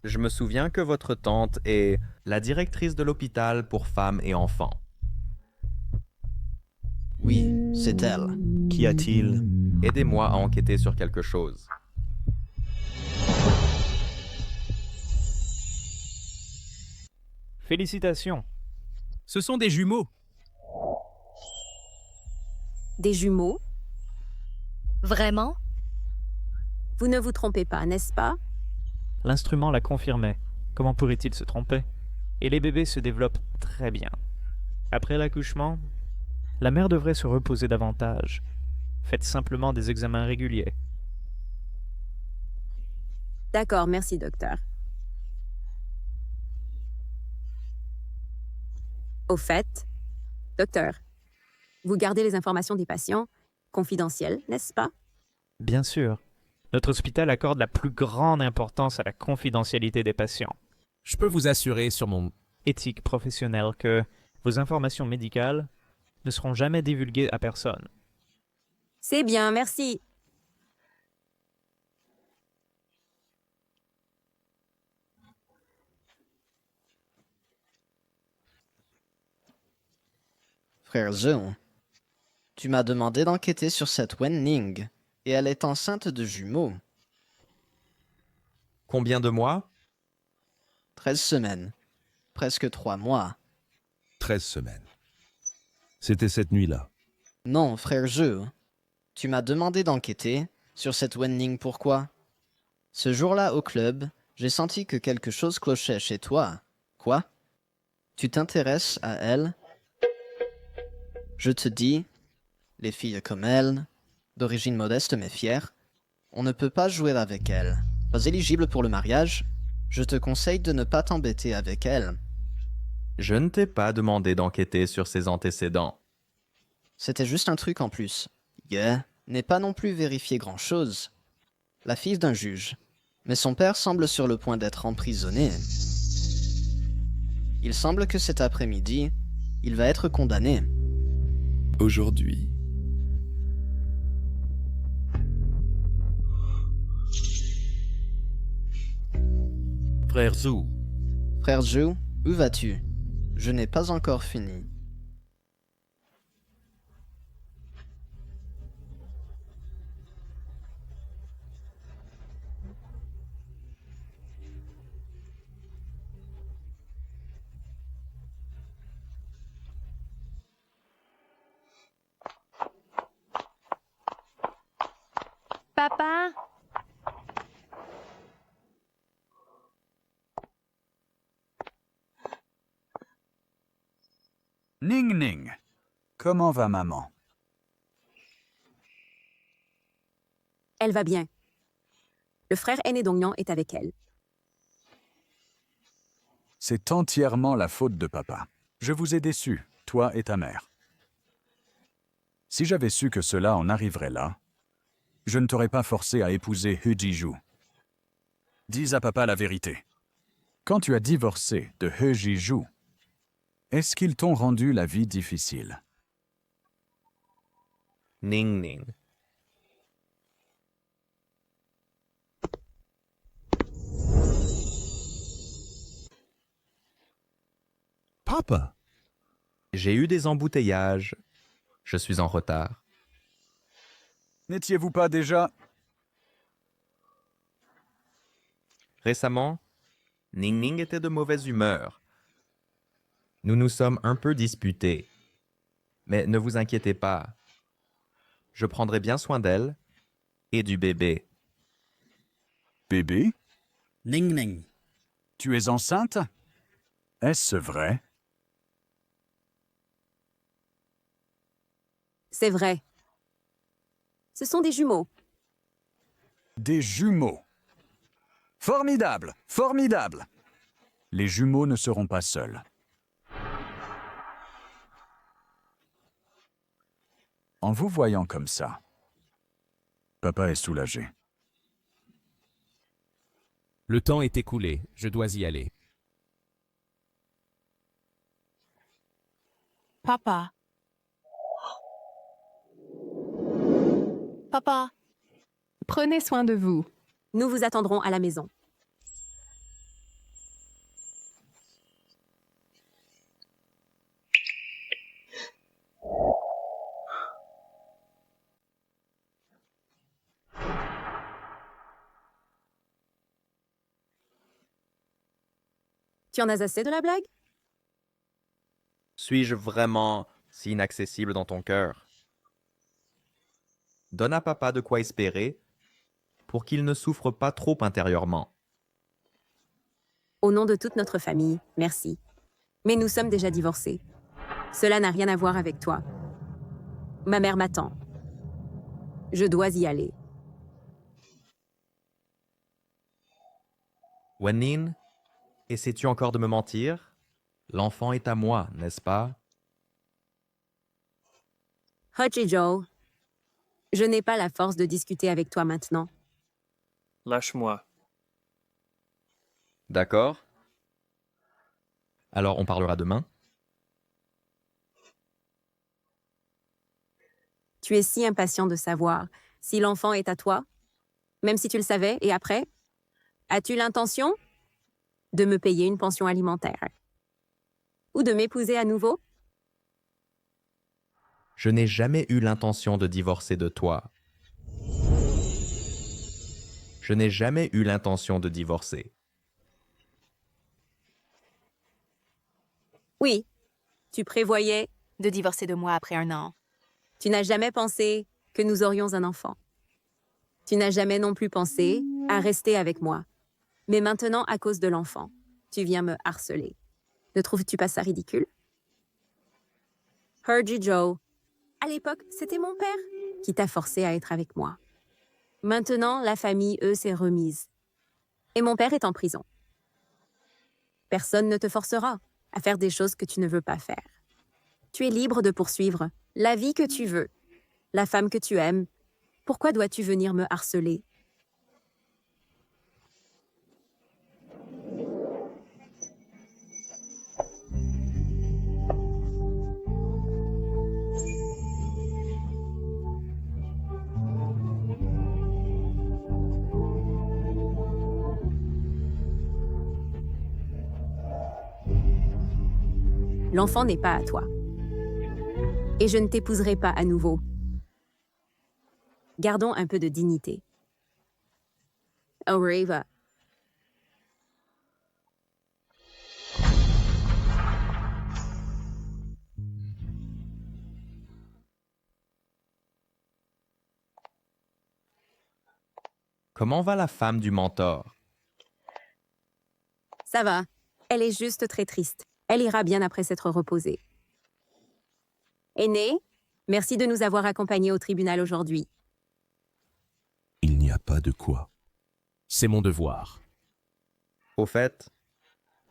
Je me souviens que votre tante est la directrice de l'hôpital pour femmes et enfants. Oui, c'est elle. Qu'y a-t-il? Aidez-moi à enquêter sur quelque chose. Félicitations. Ce sont des jumeaux. Des jumeaux? Vraiment? Vous ne vous trompez pas, n'est-ce pas? L'instrument la confirmait. Comment pourrait-il se tromper? Et les bébés se développent très bien. Après l'accouchement, la mère devrait se reposer davantage. Faites simplement des examens réguliers. D'accord, merci, docteur. Au fait, docteur, vous gardez les informations des patients confidentielles, n'est-ce pas? Bien sûr. Notre hôpital accorde la plus grande importance à la confidentialité des patients. Je peux vous assurer sur mon éthique professionnelle que vos informations médicales ne seront jamais divulguées à personne. C'est bien, merci. Frère Zhou, tu m'as demandé d'enquêter sur cette Wen Ning, et elle est enceinte de jumeaux. Combien de mois? 13 semaines. Presque 3 mois. 13 semaines. C'était cette nuit-là. Non, frère Zhou, tu m'as demandé d'enquêter sur cette Wen Ning, pourquoi? Ce jour-là au club, j'ai senti que quelque chose clochait chez toi. Quoi? Tu t'intéresses à elle? Je te dis, les filles comme elle, d'origine modeste mais fière, on ne peut pas jouer avec elle. Pas éligible pour le mariage, je te conseille de ne pas t'embêter avec elle. Je ne t'ai pas demandé d'enquêter sur ses antécédents. C'était juste un truc en plus. Yeah, n'est pas non plus vérifié grand-chose. La fille d'un juge. Mais son père semble sur le point d'être emprisonné. Il semble que cet après-midi, il va être condamné. Aujourd'hui. Frère Zhou. Frère Zhou, où vas-tu? Je n'ai pas encore fini. Papa? Ning Ning, comment va maman? Elle va bien. Le frère aîné d'Ongyan est avec elle. C'est entièrement la faute de papa. Je vous ai déçus, toi et ta mère. Si j'avais su que cela en arriverait là, je ne t'aurais pas forcé à épouser He Ji-ju. Dis à papa la vérité. Quand tu as divorcé de He Ji-ju, est-ce qu'ils t'ont rendu la vie difficile? Ning Ning. Papa! J'ai eu des embouteillages. Je suis en retard. N'étiez-vous pas déjà... Récemment, Ning Ning était de mauvaise humeur. Nous nous sommes un peu disputés. Mais ne vous inquiétez pas. Je prendrai bien soin d'elle et du bébé. Bébé? Ning Ning. Tu es enceinte? Est-ce vrai? C'est vrai. Ce sont des jumeaux. Des jumeaux. Formidable, formidable. Les jumeaux ne seront pas seuls. En vous voyant comme ça, papa est soulagé. Le temps est écoulé, je dois y aller. Papa. Papa. Prenez soin de vous. Nous vous attendrons à la maison. Tu en as assez de la blague? Suis-je vraiment si inaccessible dans ton cœur? Donne à papa de quoi espérer pour qu'il ne souffre pas trop intérieurement. Au nom de toute notre famille, merci. Mais nous sommes déjà divorcés. Cela n'a rien à voir avec toi. Ma mère m'attend. Je dois y aller. Wenning, essaies-tu encore de me mentir? L'enfant est à moi, n'est-ce pas? Hojijo, je n'ai pas la force de discuter avec toi maintenant. Lâche-moi. D'accord. Alors on parlera demain? Tu es si impatient de savoir si l'enfant est à toi, même si tu le savais, et après, as-tu l'intention de me payer une pension alimentaire? Ou de m'épouser à nouveau? Je n'ai jamais eu l'intention de divorcer de toi. Je n'ai jamais eu l'intention de divorcer. Oui, tu prévoyais de divorcer de moi après 1 an. Tu n'as jamais pensé que nous aurions un enfant. Tu n'as jamais non plus pensé à rester avec moi. Mais maintenant, à cause de l'enfant, tu viens me harceler. Ne trouves-tu pas ça ridicule? Hojijo, à l'époque, c'était mon père qui t'a forcé à être avec moi. Maintenant, la famille, eux, s'est remise. Et mon père est en prison. Personne ne te forcera à faire des choses que tu ne veux pas faire. Tu es libre de poursuivre la vie que tu veux, la femme que tu aimes. Pourquoi dois-tu venir me harceler? L'enfant n'est pas à toi. Et je ne t'épouserai pas à nouveau. Gardons un peu de dignité. Oh, Reva. Comment va la femme du mentor? Ça va. Elle est juste très triste. Elle ira bien après s'être reposée. Aîné, merci de nous avoir accompagnés au tribunal aujourd'hui. Il n'y a pas de quoi. C'est mon devoir. Au fait,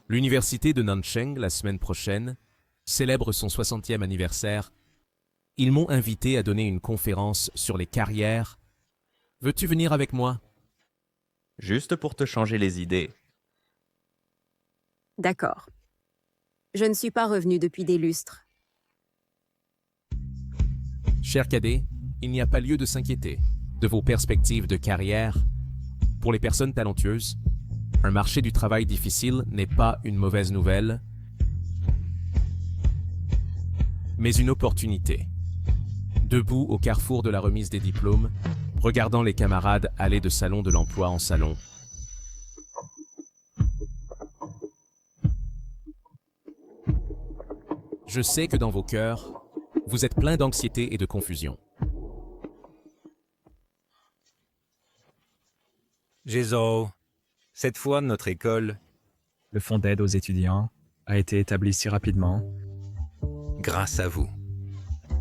l'université de Nancheng, la semaine prochaine, célèbre son 60e anniversaire. Ils m'ont invité à donner une conférence sur les carrières. Veux-tu venir avec moi? Juste pour te changer les idées. D'accord. Je ne suis pas revenu depuis des lustres. Cher cadet, il n'y a pas lieu de s'inquiéter de vos perspectives de carrière. Pour les personnes talentueuses, un marché du travail difficile n'est pas une mauvaise nouvelle, mais une opportunité. Debout au carrefour de la remise des diplômes, regardant les camarades aller de salon de l'emploi en salon, je sais que dans vos cœurs, vous êtes plein d'anxiété et de confusion. Gézo, cette fois, notre école... Le fonds d'aide aux étudiants a été établi si rapidement. Grâce à vous.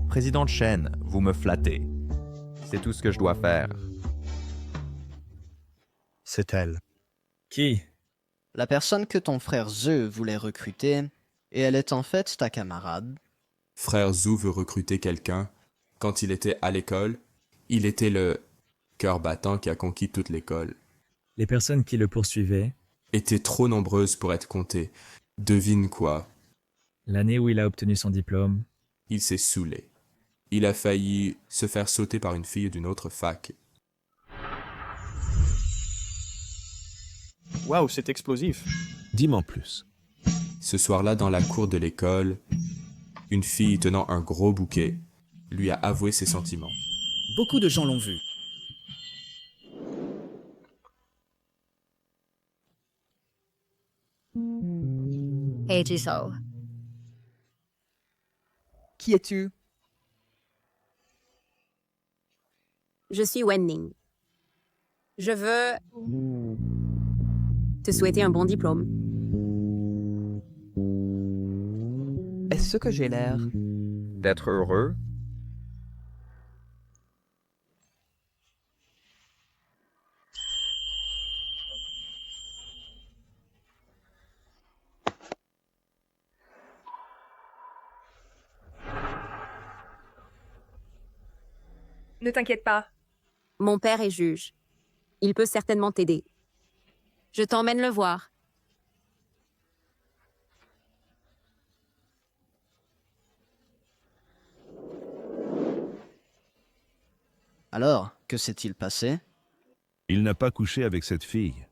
Président Chen, vous me flattez. C'est tout ce que je dois faire. C'est elle. Qui? La personne que ton frère Zeu voulait recruter, et elle est en fait ta camarade. Frère Zhu veut recruter quelqu'un. Quand il était à l'école, il était le cœur battant qui a conquis toute l'école. Les personnes qui le poursuivaient étaient trop nombreuses pour être comptées. Devine quoi? L'année où il a obtenu son diplôme. Il s'est saoulé. Il a failli se faire sauter par une fille d'une autre fac. Waouh, c'est explosif. Dis-moi en plus. Ce soir-là, dans la cour de l'école, une fille tenant un gros bouquet lui a avoué ses sentiments. Beaucoup de gens l'ont vu. Hey Jisoo. Qui es-tu? Je suis Wenning. Je veux te souhaiter un bon diplôme. Est-ce que j'ai l'air d'être heureux? Ne t'inquiète pas. Mon père est juge. Il peut certainement t'aider. Je t'emmène le voir. Alors, que s'est-il passé? Il n'a pas couché avec cette fille.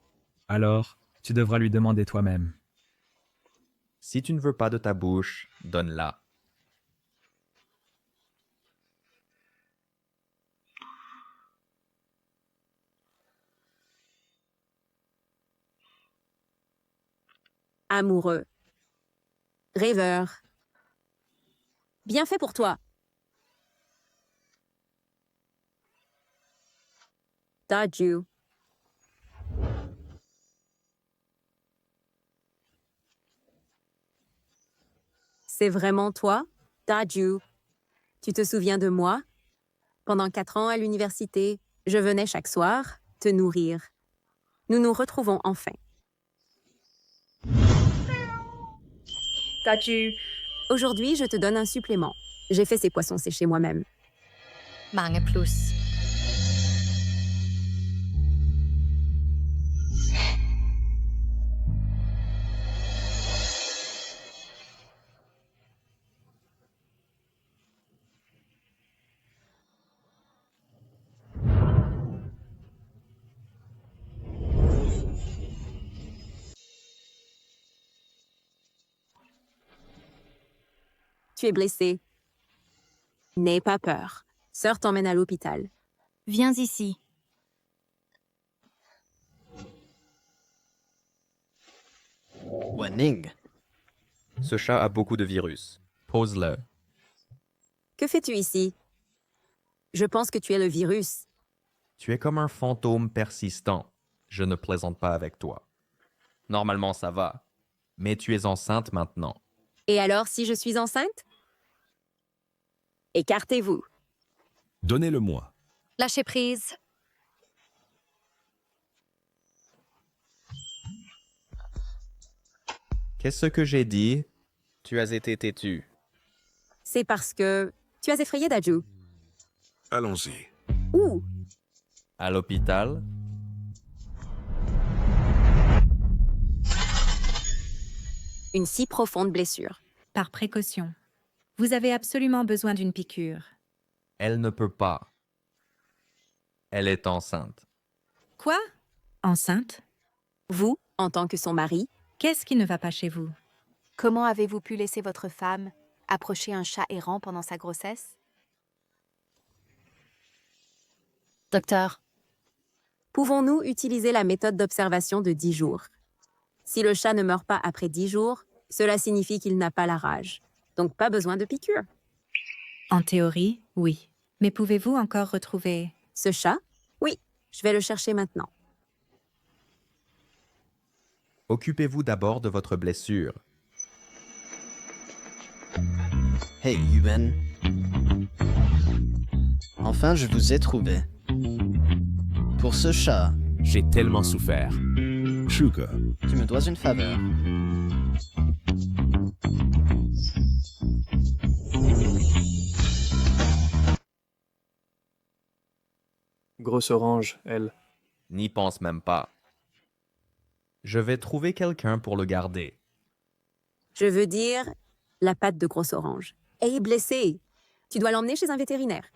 Alors, tu devras lui demander toi-même. Si tu ne veux pas de ta bouche, donne-la. Amoureux. Rêveur. Bien fait pour toi. Daju. C'est vraiment toi, Daju. Tu te souviens de moi? Pendant 4 ans à l'université, je venais chaque soir te nourrir. Nous nous retrouvons enfin. Daju. Aujourd'hui, je te donne un supplément. J'ai fait ces poissons séchés moi-même. Mange plus. Tu es blessé. N'aie pas peur. Sœur t'emmène à l'hôpital. Viens ici. Wenning. Ce chat a beaucoup de virus. Pose-le. Que fais-tu ici? Je pense que tu es le virus. Tu es comme un fantôme persistant. Je ne plaisante pas avec toi. Normalement, ça va. Mais tu es enceinte maintenant. Et alors, si je suis enceinte? Écartez-vous. Donnez-le-moi. Lâchez prise. Qu'est-ce que j'ai dit? Tu as été têtu. C'est parce que tu as effrayé Daju. Allons-y. Où? À l'hôpital? Une si profonde blessure. Par précaution. Vous avez absolument besoin d'une piqûre. Elle ne peut pas. Elle est enceinte. Quoi? Enceinte? Vous, en tant que son mari? Qu'est-ce qui ne va pas chez vous? Comment avez-vous pu laisser votre femme approcher un chat errant pendant sa grossesse? Docteur. Pouvons-nous utiliser la méthode d'observation de 10 jours? Si le chat ne meurt pas après 10 jours, cela signifie qu'il n'a pas la rage. Donc pas besoin de piqûre. En théorie, oui. Mais pouvez-vous encore retrouver... Ce chat? Oui, je vais le chercher maintenant. Occupez-vous d'abord de votre blessure. Hey, Yuan. Enfin, je vous ai trouvé. Pour ce chat... J'ai tellement souffert. Shuka. Tu me dois une faveur. Grosse orange, elle. N'y pense même pas. Je vais trouver quelqu'un pour le garder. Je veux dire, la patte de grosse orange. Elle est blessée. Tu dois l'emmener chez un vétérinaire.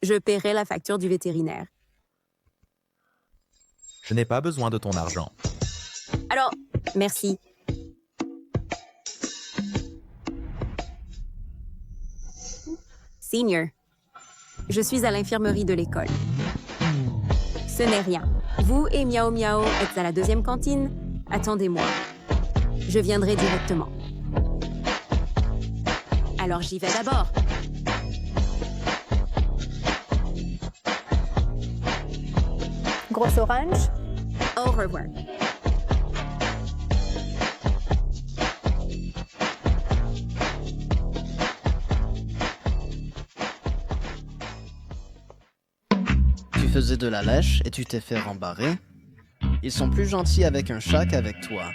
Je paierai la facture du vétérinaire. Je n'ai pas besoin de ton argent. Alors, merci. Senior, je suis à l'infirmerie de l'école. Ce n'est rien. Vous et Miao Miao êtes à la 2e cantine. Attendez-moi. Je viendrai directement. Alors j'y vais d'abord. Grosse orange? Au revoir. Tu faisais de la lèche et tu t'es fait rembarrer? Ils sont plus gentils avec un chat qu'avec toi.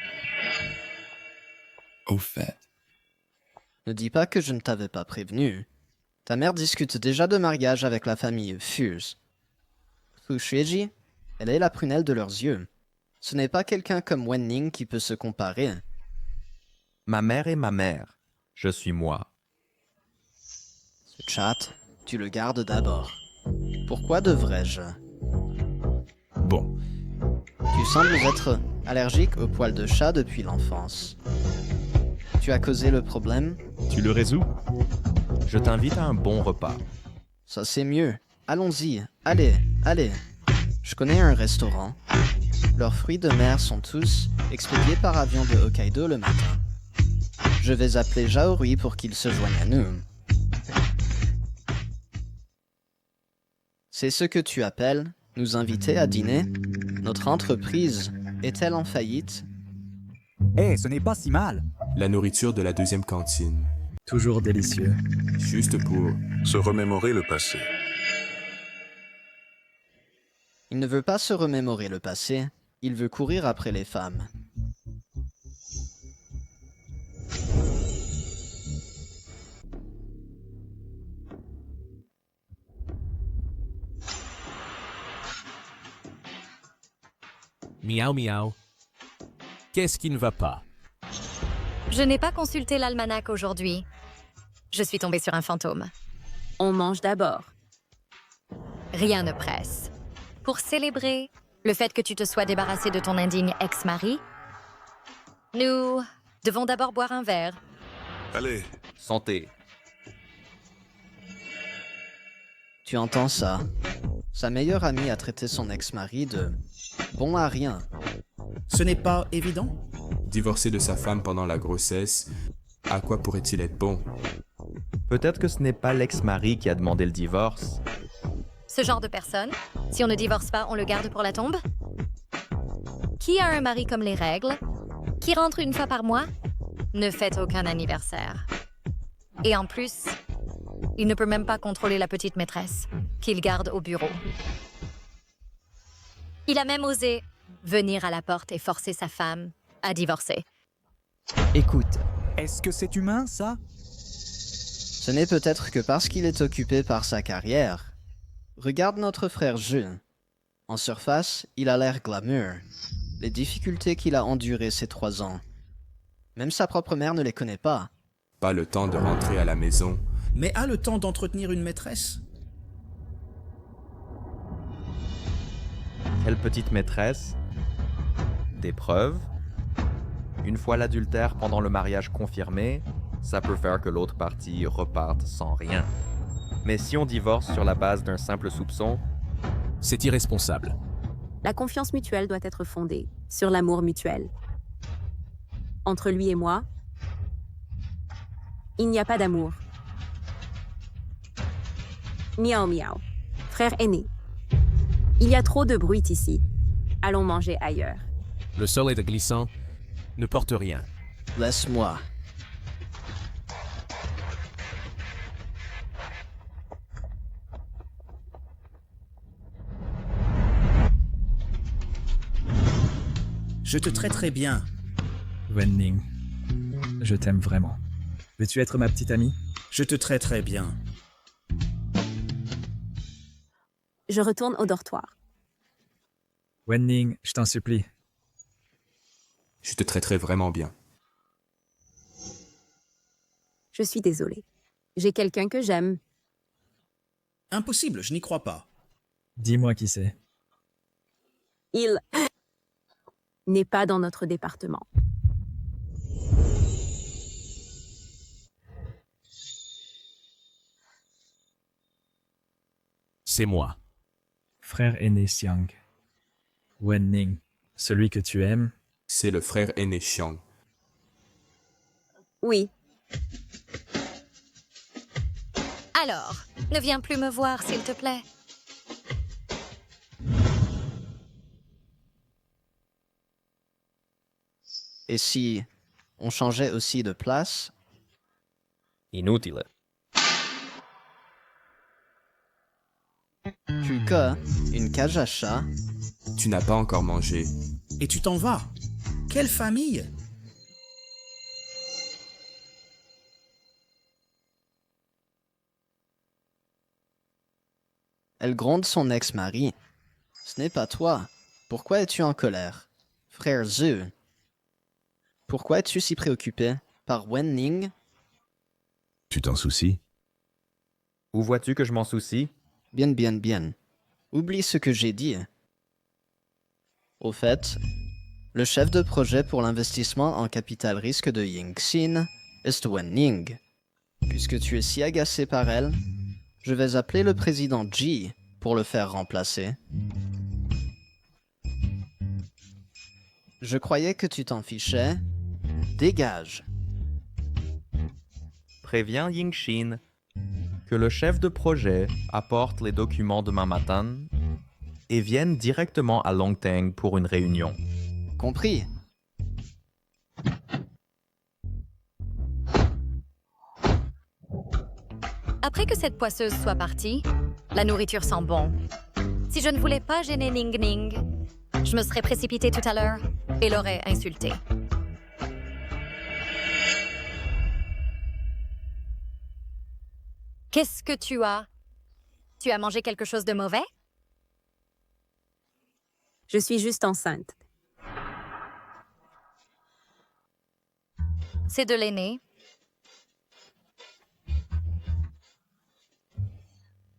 Au fait. Ne dis pas que je ne t'avais pas prévenu. Ta mère discute déjà de mariage avec la famille Fuse. Fu Xueji, elle est la prunelle de leurs yeux. Ce n'est pas quelqu'un comme Wen Ning qui peut se comparer. Ma mère est ma mère. Je suis moi. Ce chat, tu le gardes d'abord. Pourquoi devrais-je? Bon. Tu sembles être allergique aux poils de chat depuis l'enfance. Tu as causé le problème? Tu le résous? Je t'invite à un bon repas. Ça c'est mieux. Allons-y. Allez, allez. Je connais un restaurant. Leurs fruits de mer sont tous expédiés par avion de Hokkaido le matin. Je vais appeler Jaori pour qu'il se joigne à nous. C'est ce que tu appelles nous inviter à dîner? Notre entreprise est-elle en faillite? Ce n'est pas si mal. La nourriture de la deuxième cantine. Toujours délicieux. Juste pour se remémorer le passé. Il ne veut pas se remémorer le passé, il veut courir après les femmes. Miaou miaou. Qu'est-ce qui ne va pas? Je n'ai pas consulté l'almanach aujourd'hui. Je suis tombée sur un fantôme. On mange d'abord. Rien ne presse. Pour célébrer le fait que tu te sois débarrassé de ton indigne ex-mari, nous devons d'abord boire un verre. Allez. Santé. Tu entends ça? Sa meilleure amie a traité son ex-mari de bon à rien. Ce n'est pas évident? divorcer de sa femme pendant la grossesse, à quoi pourrait-il être bon? Peut-être que ce n'est pas l'ex-mari qui a demandé le divorce. Ce genre de personne, si on ne divorce pas, on le garde pour la tombe? Qui a un mari comme les règles, qui rentre une fois par mois, ne fête aucun anniversaire. Et en plus, il ne peut même pas contrôler la petite maîtresse, qu'il garde au bureau. Il a même osé venir à la porte et forcer sa femme à divorcer. Écoute, est-ce que c'est humain, ça? Ce n'est peut-être que parce qu'il est occupé par sa carrière. Regarde notre frère Jun. En surface, il a l'air glamour. Les difficultés qu'il a endurées ces 3 ans. Même sa propre mère ne les connaît pas. Pas le temps de rentrer à la maison. Mais a le temps d'entretenir une maîtresse? Quelle petite maîtresse? Des preuves? Une fois l'adultère pendant le mariage confirmé, ça peut faire que l'autre partie reparte sans rien. Mais si on divorce sur la base d'un simple soupçon, c'est irresponsable. La confiance mutuelle doit être fondée sur l'amour mutuel. Entre lui et moi, il n'y a pas d'amour. Miaou miaou, frère aîné. Il y a trop de bruit ici. Allons manger ailleurs. Le sol est glissant, ne porte rien. Laisse-moi. Je te traiterai bien. Wen Ning, je t'aime vraiment. Veux-tu être ma petite amie? Je te traiterai bien. Je retourne au dortoir. Wen Ning, je t'en supplie. Je te traiterai vraiment bien. Je suis désolée. J'ai quelqu'un que j'aime. Impossible, je n'y crois pas. Dis-moi qui c'est. Il n'est pas dans notre département. C'est moi. Frère aîné Xiang. Wen Ning, celui que tu aimes. C'est le frère aîné Xiang. Oui. Alors, ne viens plus me voir, s'il te plaît. Et si on changeait aussi de place? Inutile. Tu as une cage à chat? Tu n'as pas encore mangé. Et tu t'en vas? Quelle famille? Elle gronde son ex-mari. Ce n'est pas toi. Pourquoi es-tu en colère? Frère Zhu. Pourquoi es-tu si préoccupé? Par Wen Ning? Tu t'en soucies? Où vois-tu que je m'en soucie? Bien. Oublie ce que j'ai dit. Au fait, le chef de projet pour l'investissement en capital risque de Yingxin est Wen Ning. Puisque tu es si agacé par elle, je vais appeler le président Ji pour le faire remplacer. Je croyais que tu t'en fichais. Dégage. Préviens Yingxin que le chef de projet apporte les documents demain matin et vienne directement à Longteng pour une réunion. Compris. Après que cette poisseuse soit partie, la nourriture sent bon. Si je ne voulais pas gêner Ning Ning, je me serais précipitée tout à l'heure et l'aurais insultée. Qu'est-ce que tu as? Tu as mangé quelque chose de mauvais? Je suis juste enceinte. C'est de l'aîné.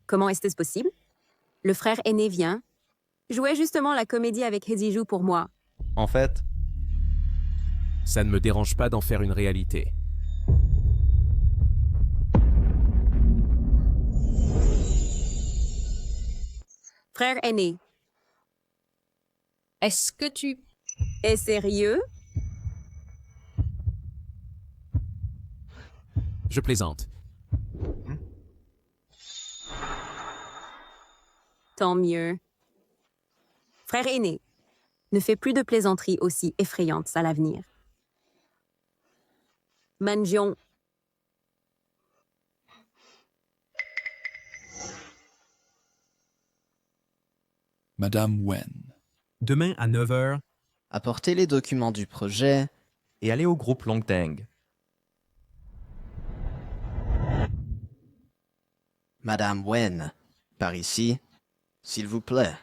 Comment est-ce possible? Le frère aîné vient. Jouait justement la comédie avec Heziju pour moi. En fait, Ça ne me dérange pas d'en faire une réalité. Frère aîné. Est-ce que tu... Es sérieux? Je plaisante. Tant mieux. Frère aîné, ne fais plus de plaisanteries aussi effrayantes à l'avenir. Manjion. Madame Wen. Demain à 9 h. Apportez les documents du projet et allez au groupe Longteng. Madame Wen, par ici, s'il vous plaît.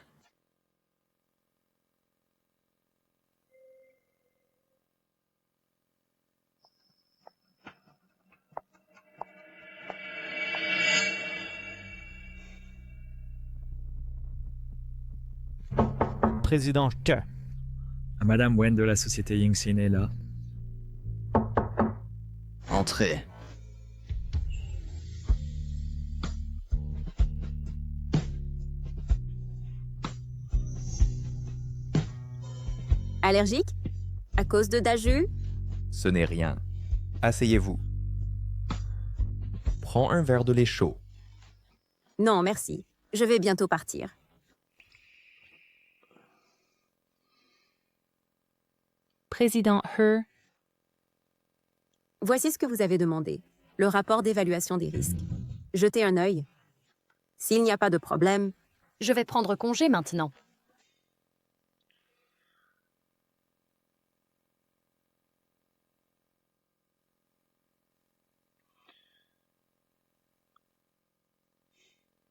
Président Che. Madame Wen de la société Yingxin est là. Entrez. Allergique? À cause de Daju? Ce n'est rien. Asseyez-vous. Prends un verre de lait chaud. Non, merci. Je vais bientôt partir. Président He. Voici ce que vous avez demandé. Le rapport d'évaluation des risques. Jetez un œil. S'il n'y a pas de problème... Je vais prendre congé maintenant.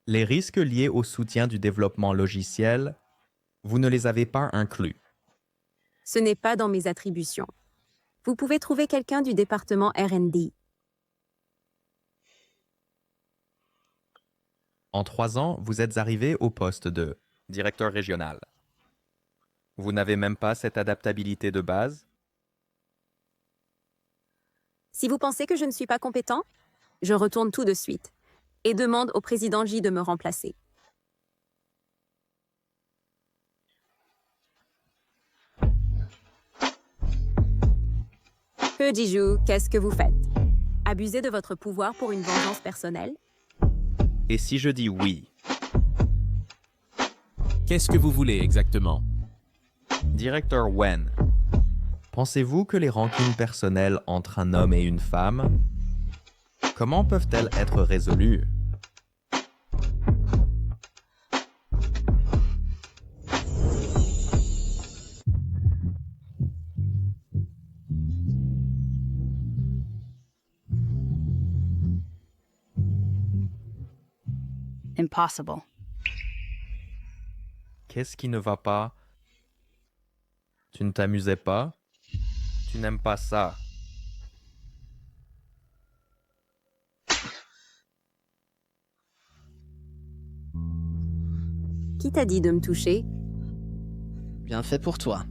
Les risques liés au soutien du développement logiciel, vous ne les avez pas inclus. Ce n'est pas dans mes attributions. Vous pouvez trouver quelqu'un du département R&D. En 3 ans, vous êtes arrivé au poste de directeur régional. Vous n'avez même pas cette adaptabilité de base? Si vous pensez que je ne suis pas compétent, je retourne tout de suite et demande au président J de me remplacer. Que Jiju, qu'est-ce que vous faites? Abuser de votre pouvoir pour une vengeance personnelle? Et si je dis oui? Qu'est-ce que vous voulez exactement? Directeur Wen, pensez-vous que les rancunes personnelles entre un homme et une femme, comment peuvent-elles être résolues? Impossible. Qu'est-ce qui ne va pas? Tu ne t'amusais pas? Tu n'aimes pas ça? Qui t'a dit de me toucher? Bien fait pour toi.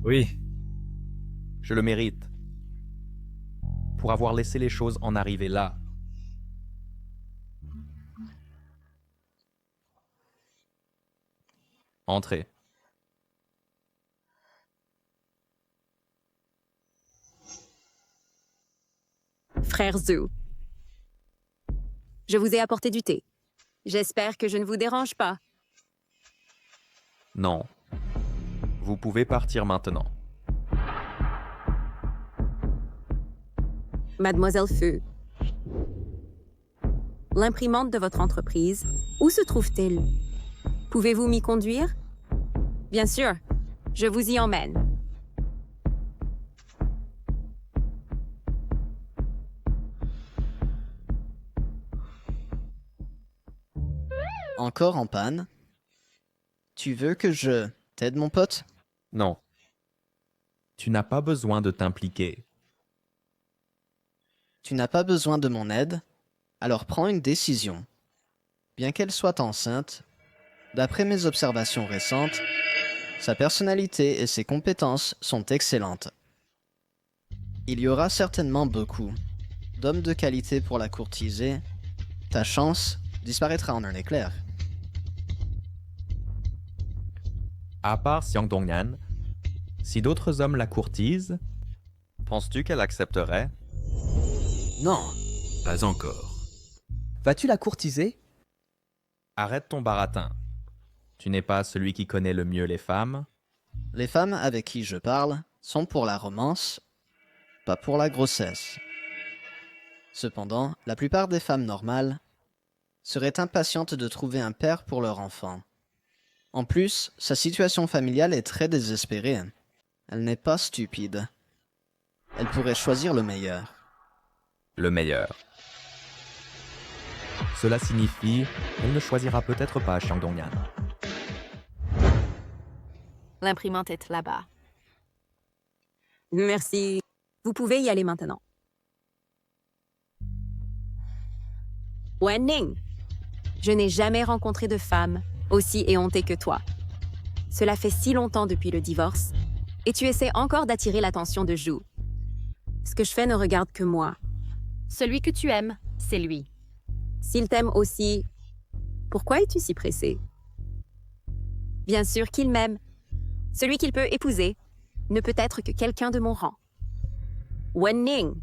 Oui, Je le mérite. Pour avoir laissé les choses en arriver là. Entrez. Frère Zhu. Je vous ai apporté du thé. J'espère que je ne vous dérange pas. Non. Vous pouvez partir maintenant. Mademoiselle Feu. L'imprimante de votre entreprise, où se trouve-t-elle? Pouvez-vous m'y conduire? Bien sûr, je vous y emmène. Encore en panne? Tu veux que je t'aide, mon pote? Non. Tu n'as pas besoin de t'impliquer. Tu n'as pas besoin de mon aide, alors prends une décision. Bien qu'elle soit enceinte, d'après mes observations récentes, sa personnalité et ses compétences sont excellentes. Il y aura certainement beaucoup d'hommes de qualité pour la courtiser. Ta chance disparaîtra en un éclair. À part Xiang Dongnan, si d'autres hommes la courtisent, penses-tu qu'elle accepterait? Non. Pas encore. Vas-tu la courtiser? Arrête ton baratin. Tu n'es pas celui qui connaît le mieux les femmes? Les femmes avec qui je parle sont pour la romance, pas pour la grossesse. Cependant, la plupart des femmes normales seraient impatientes de trouver un père pour leur enfant. En plus, sa situation familiale est très désespérée. Elle n'est pas stupide. Elle pourrait choisir le meilleur. Le meilleur. Cela signifie qu'elle ne choisira peut-être pas Xiang Dongnan. L'imprimante est là-bas. Merci. Vous pouvez y aller maintenant. Wen Ning, je n'ai jamais rencontré de femme aussi éhontée que toi. Cela fait si longtemps depuis le divorce, et tu essaies encore d'attirer l'attention de Zhu. Ce que je fais ne regarde que moi. Celui que tu aimes, c'est lui. S'il t'aime aussi, pourquoi es-tu si pressé? Bien sûr qu'il m'aime. Celui qu'il peut épouser ne peut être que quelqu'un de mon rang. Wen Ning,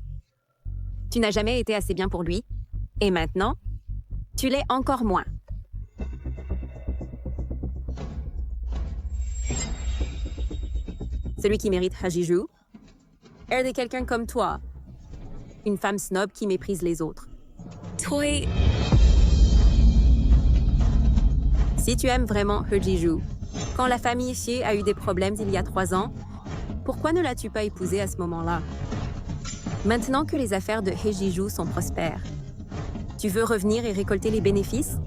tu n'as jamais été assez bien pour lui, et maintenant, tu l'es encore moins. Celui qui mérite Hajiju, elle est quelqu'un comme toi. Une femme snob qui méprise les autres. Toi... Si tu aimes vraiment Hejiju, quand la famille Xie a eu des problèmes il y a 3 ans, pourquoi ne l'as-tu pas épousée à ce moment-là? Maintenant que les affaires de Hejiju sont prospères, tu veux revenir et récolter les bénéfices?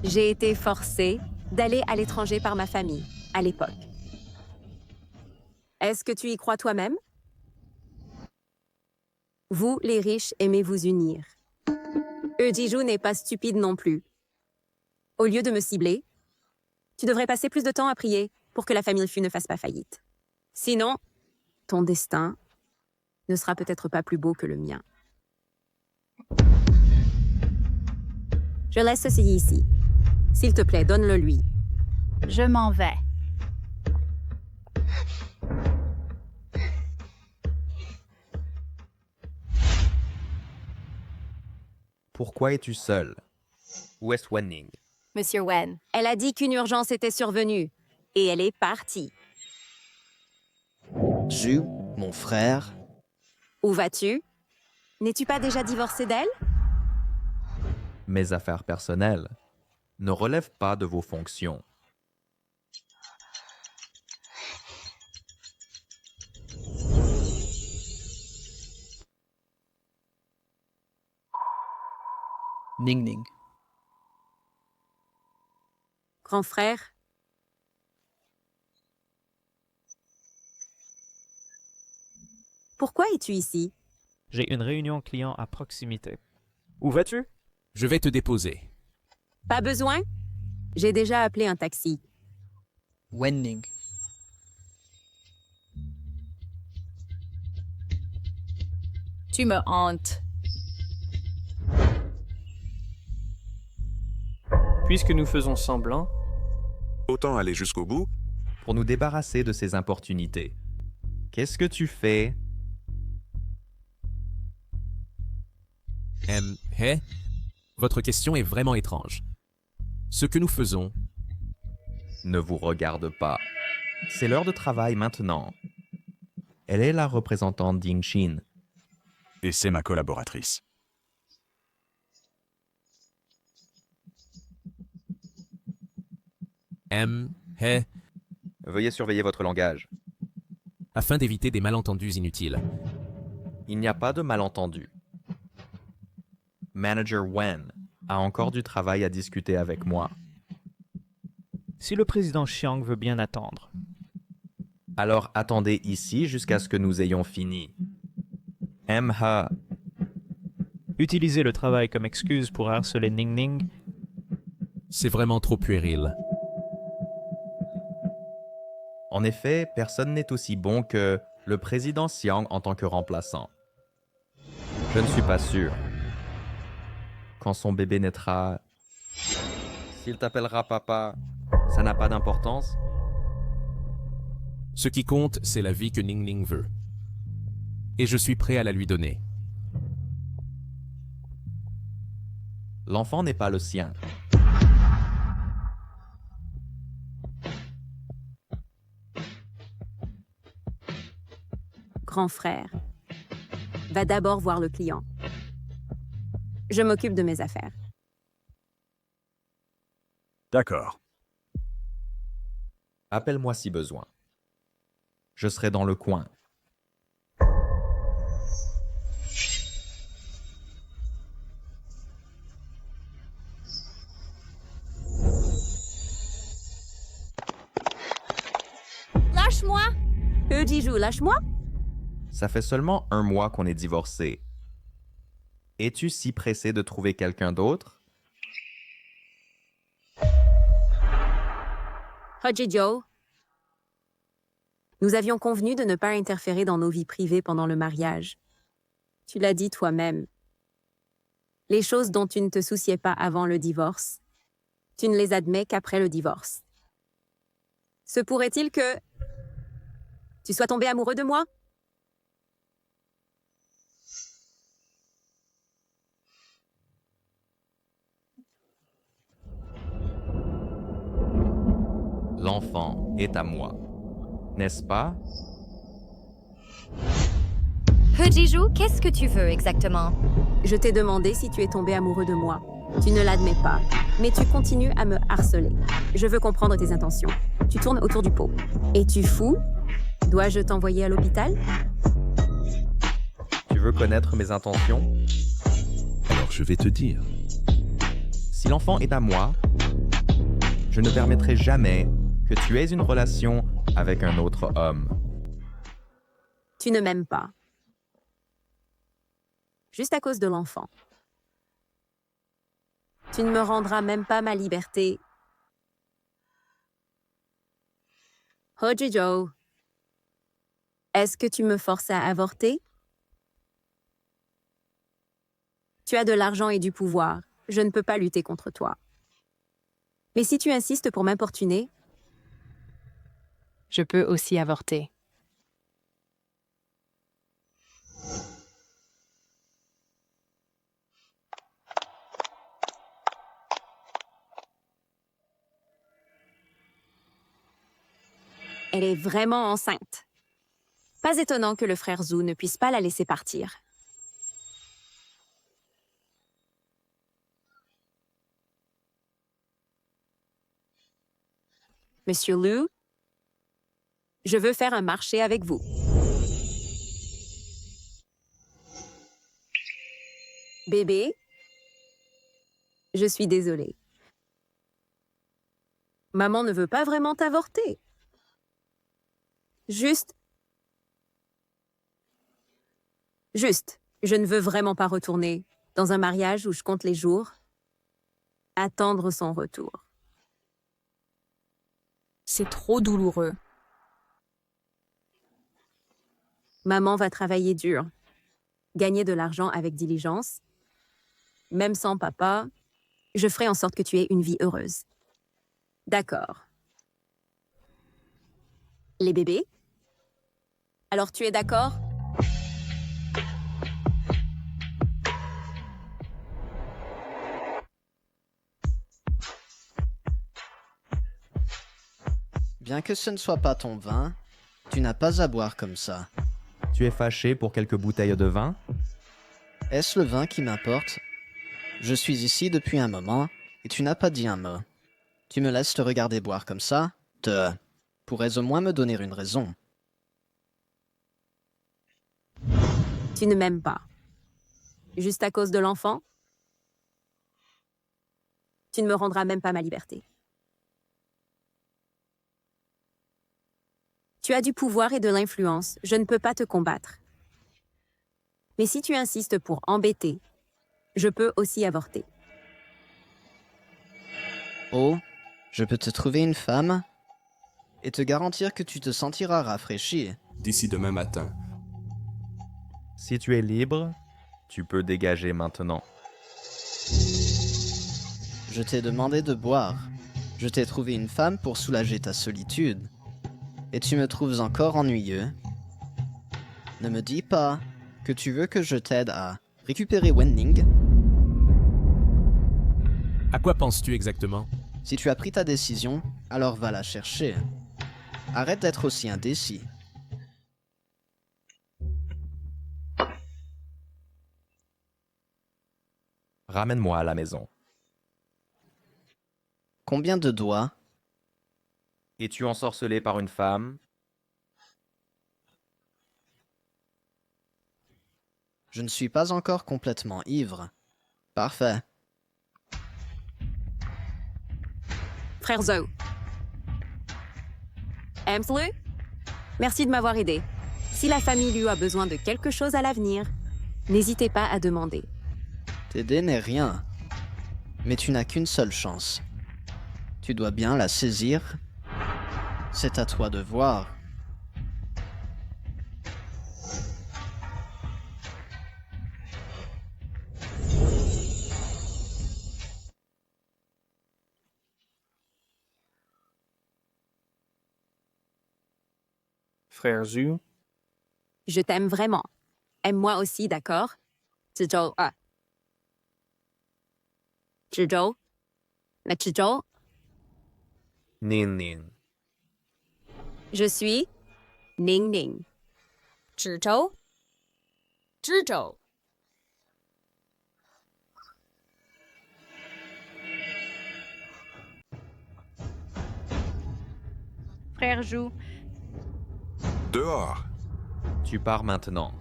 J'ai été forcée d'aller à l'étranger par ma famille, à l'époque. Est-ce que tu y crois toi-même? Vous, les riches, aimez vous unir. Hejiju n'est pas stupide non plus. Au lieu de me cibler, tu devrais passer plus de temps à prier pour que la famille Fu ne fasse pas faillite. Sinon, ton destin ne sera peut-être pas plus beau que le mien. Je laisse ceci ici. S'il te plaît, donne-le lui. Je m'en vais. Pourquoi es-tu seul? Où est Wen Ning? Monsieur Wen. Elle a dit qu'une urgence était survenue et elle est partie. Zhu, mon frère. Où vas-tu? N'es-tu pas déjà divorcé d'elle? Mes affaires personnelles ne relèvent pas de vos fonctions. Ning Ning. Grand frère, pourquoi es-tu ici? J'ai une réunion client à proximité. Où vas-tu? Je vais te déposer. Pas besoin? J'ai déjà appelé un taxi. Wenning. Tu me hantes. Puisque nous faisons semblant, autant aller jusqu'au bout pour nous débarrasser de ces importunités. Qu'est-ce que tu fais? Votre question est vraiment étrange. Ce que nous faisons ne vous regarde pas. C'est l'heure de travail maintenant. Elle est la représentante d'Yingxin. Et c'est ma collaboratrice. Veuillez surveiller votre langage. Afin d'éviter des malentendus inutiles. Il n'y a pas de malentendu. Manager Wen a encore du travail à discuter avec moi. si le président Chiang veut bien attendre. Alors attendez ici jusqu'à ce que nous ayons fini. MH. Utiliser le travail comme excuse pour harceler Ning Ning, c'est vraiment trop puéril. En effet, personne n'est aussi bon que le président Xiang en tant que remplaçant. Je ne suis pas sûr. Quand son bébé naîtra, s'il t'appellera papa, ça n'a pas d'importance. Ce qui compte, c'est la vie que Ning Ning veut. Et je suis prêt à la lui donner. L'enfant n'est pas le sien. Grand frère, va d'abord voir le client. Je m'occupe de mes affaires. D'accord. Appelle-moi si besoin. Je serai dans le coin. Lâche-moi! Jiju, lâche-moi! Ça fait seulement 1 mois qu'on est divorcés. Es-tu si pressé de trouver quelqu'un d'autre? Joe, nous avions convenu de ne pas interférer dans nos vies privées pendant le mariage. Tu l'as dit toi-même. Les choses dont tu ne te souciais pas avant le divorce, tu ne les admets qu'après le divorce. Se pourrait-il que tu sois tombé amoureux de moi? L'enfant est à moi. N'est-ce pas? Hejiju, qu'est-ce que tu veux exactement? Je t'ai demandé si tu es tombé amoureux de moi. Tu ne l'admets pas, mais tu continues à me harceler. Je veux comprendre tes intentions. Tu tournes autour du pot. Es-tu fou? Dois-je t'envoyer à l'hôpital? Tu veux connaître mes intentions? Alors je vais te dire. Si l'enfant est à moi, je ne permettrai jamais que tu aies une relation avec un autre homme. Tu ne m'aimes pas. Juste à cause de l'enfant. Tu ne me rendras même pas ma liberté. Joe, est-ce que tu me forces à avorter? Tu as de l'argent et du pouvoir. Je ne peux pas lutter contre toi. Mais si tu insistes pour m'importuner, je peux aussi avorter. Elle est vraiment enceinte. Pas étonnant que le frère Zhu ne puisse pas la laisser partir. Monsieur Liu, je veux faire un marché avec vous. Bébé, je suis désolée. Maman ne veut pas vraiment t'avorter. Juste, je ne veux vraiment pas retourner dans un mariage où je compte les jours, attendre son retour. C'est trop douloureux. Maman va travailler dur, gagner de l'argent avec diligence. Même sans papa, je ferai en sorte que tu aies une vie heureuse. D'accord. Les bébés? Alors tu es d'accord? Bien que ce ne soit pas ton vin, tu n'as pas à boire comme ça. Tu es fâché pour quelques bouteilles de vin? Est-ce le vin qui m'importe? Je suis ici depuis un moment et tu n'as pas dit un mot. Tu me laisses te regarder boire comme ça? Pourrais au moins me donner une raison. Tu ne m'aimes pas. Juste à cause de l'enfant? Tu ne me rendras même pas ma liberté. Tu as du pouvoir et de l'influence. Je ne peux pas te combattre. Mais si tu insistes pour embêter, je peux aussi avorter. Oh, je peux te trouver une femme et te garantir que tu te sentiras rafraîchi. D'ici demain matin. Si tu es libre, tu peux dégager maintenant. Je t'ai demandé de boire. Je t'ai trouvé une femme pour soulager ta solitude. Et tu me trouves encore ennuyeux? Ne me dis pas que tu veux que je t'aide à récupérer Wenning. À quoi penses-tu exactement? Si tu as pris ta décision, alors va la chercher. Arrête d'être aussi indécis. Ramène-moi à la maison. Combien de doigts? Es-tu ensorcelé par une femme? Je ne suis pas encore complètement ivre. Parfait. Frère Zoe. Aimes-le? Merci de m'avoir aidé. Si la famille lui a besoin de quelque chose à l'avenir, n'hésitez pas à demander. T'aider n'est rien. Mais tu n'as qu'une seule chance. Tu dois bien la saisir. C'est à toi de voir. Frère Zhu, Je t'aime vraiment. Aime-moi aussi, d'accord? Zhizhou. Zhizhou. Mais Zhizhou, Nin Nin. je suis Ning Ning. Zhizhou. Zhizhou. Frère Zhu, Dehors. Tu pars maintenant.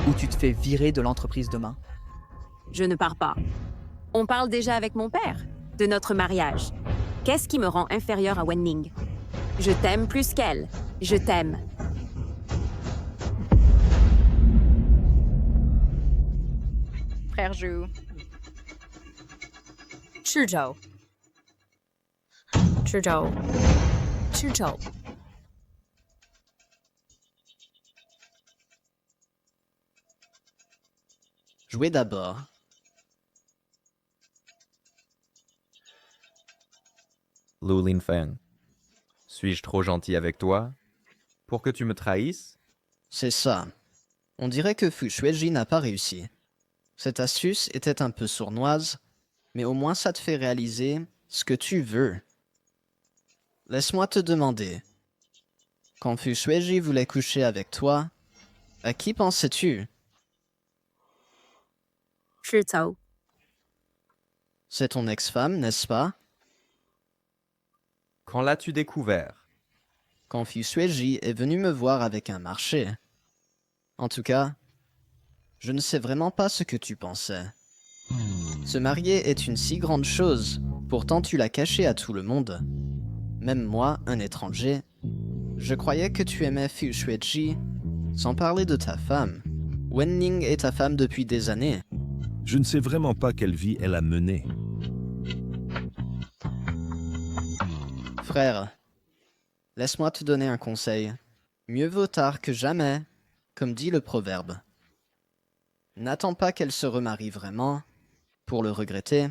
Ou tu te fais virer de l'entreprise demain. Je ne pars pas. On parle déjà avec mon père de notre mariage. Qu'est-ce qui me rend inférieure à Wenning? Je t'aime plus qu'elle. Je t'aime. frère Zhu. Zhizhou. Zhizhou. Zhizhou. Jouez d'abord. Lu Linfeng, suis-je trop gentil avec toi pour que tu me trahisses? C'est ça. On dirait que Fu Shueji n'a pas réussi. Cette astuce était un peu sournoise, mais au moins ça te fait réaliser ce que tu veux. Laisse-moi te demander. Quand Fu Shueji voulait coucher avec toi, à qui pensais-tu? Shizhou. C'est ton ex-femme, n'est-ce pas? Quand l'as-tu découvert? Quand Fu Shueji est venu me voir avec un marché. En tout cas, je ne sais vraiment pas ce que tu pensais. Se marier est une si grande chose, pourtant tu l'as caché à tout le monde. Même moi, un étranger, je croyais que tu aimais Fu Shueji, sans parler de ta femme. Wen Ning est ta femme depuis des années. Je ne sais vraiment pas quelle vie elle a menée. Frère, laisse-moi te donner un conseil. Mieux vaut tard que jamais, comme dit le proverbe. N'attends pas qu'elle se remarie vraiment, pour le regretter.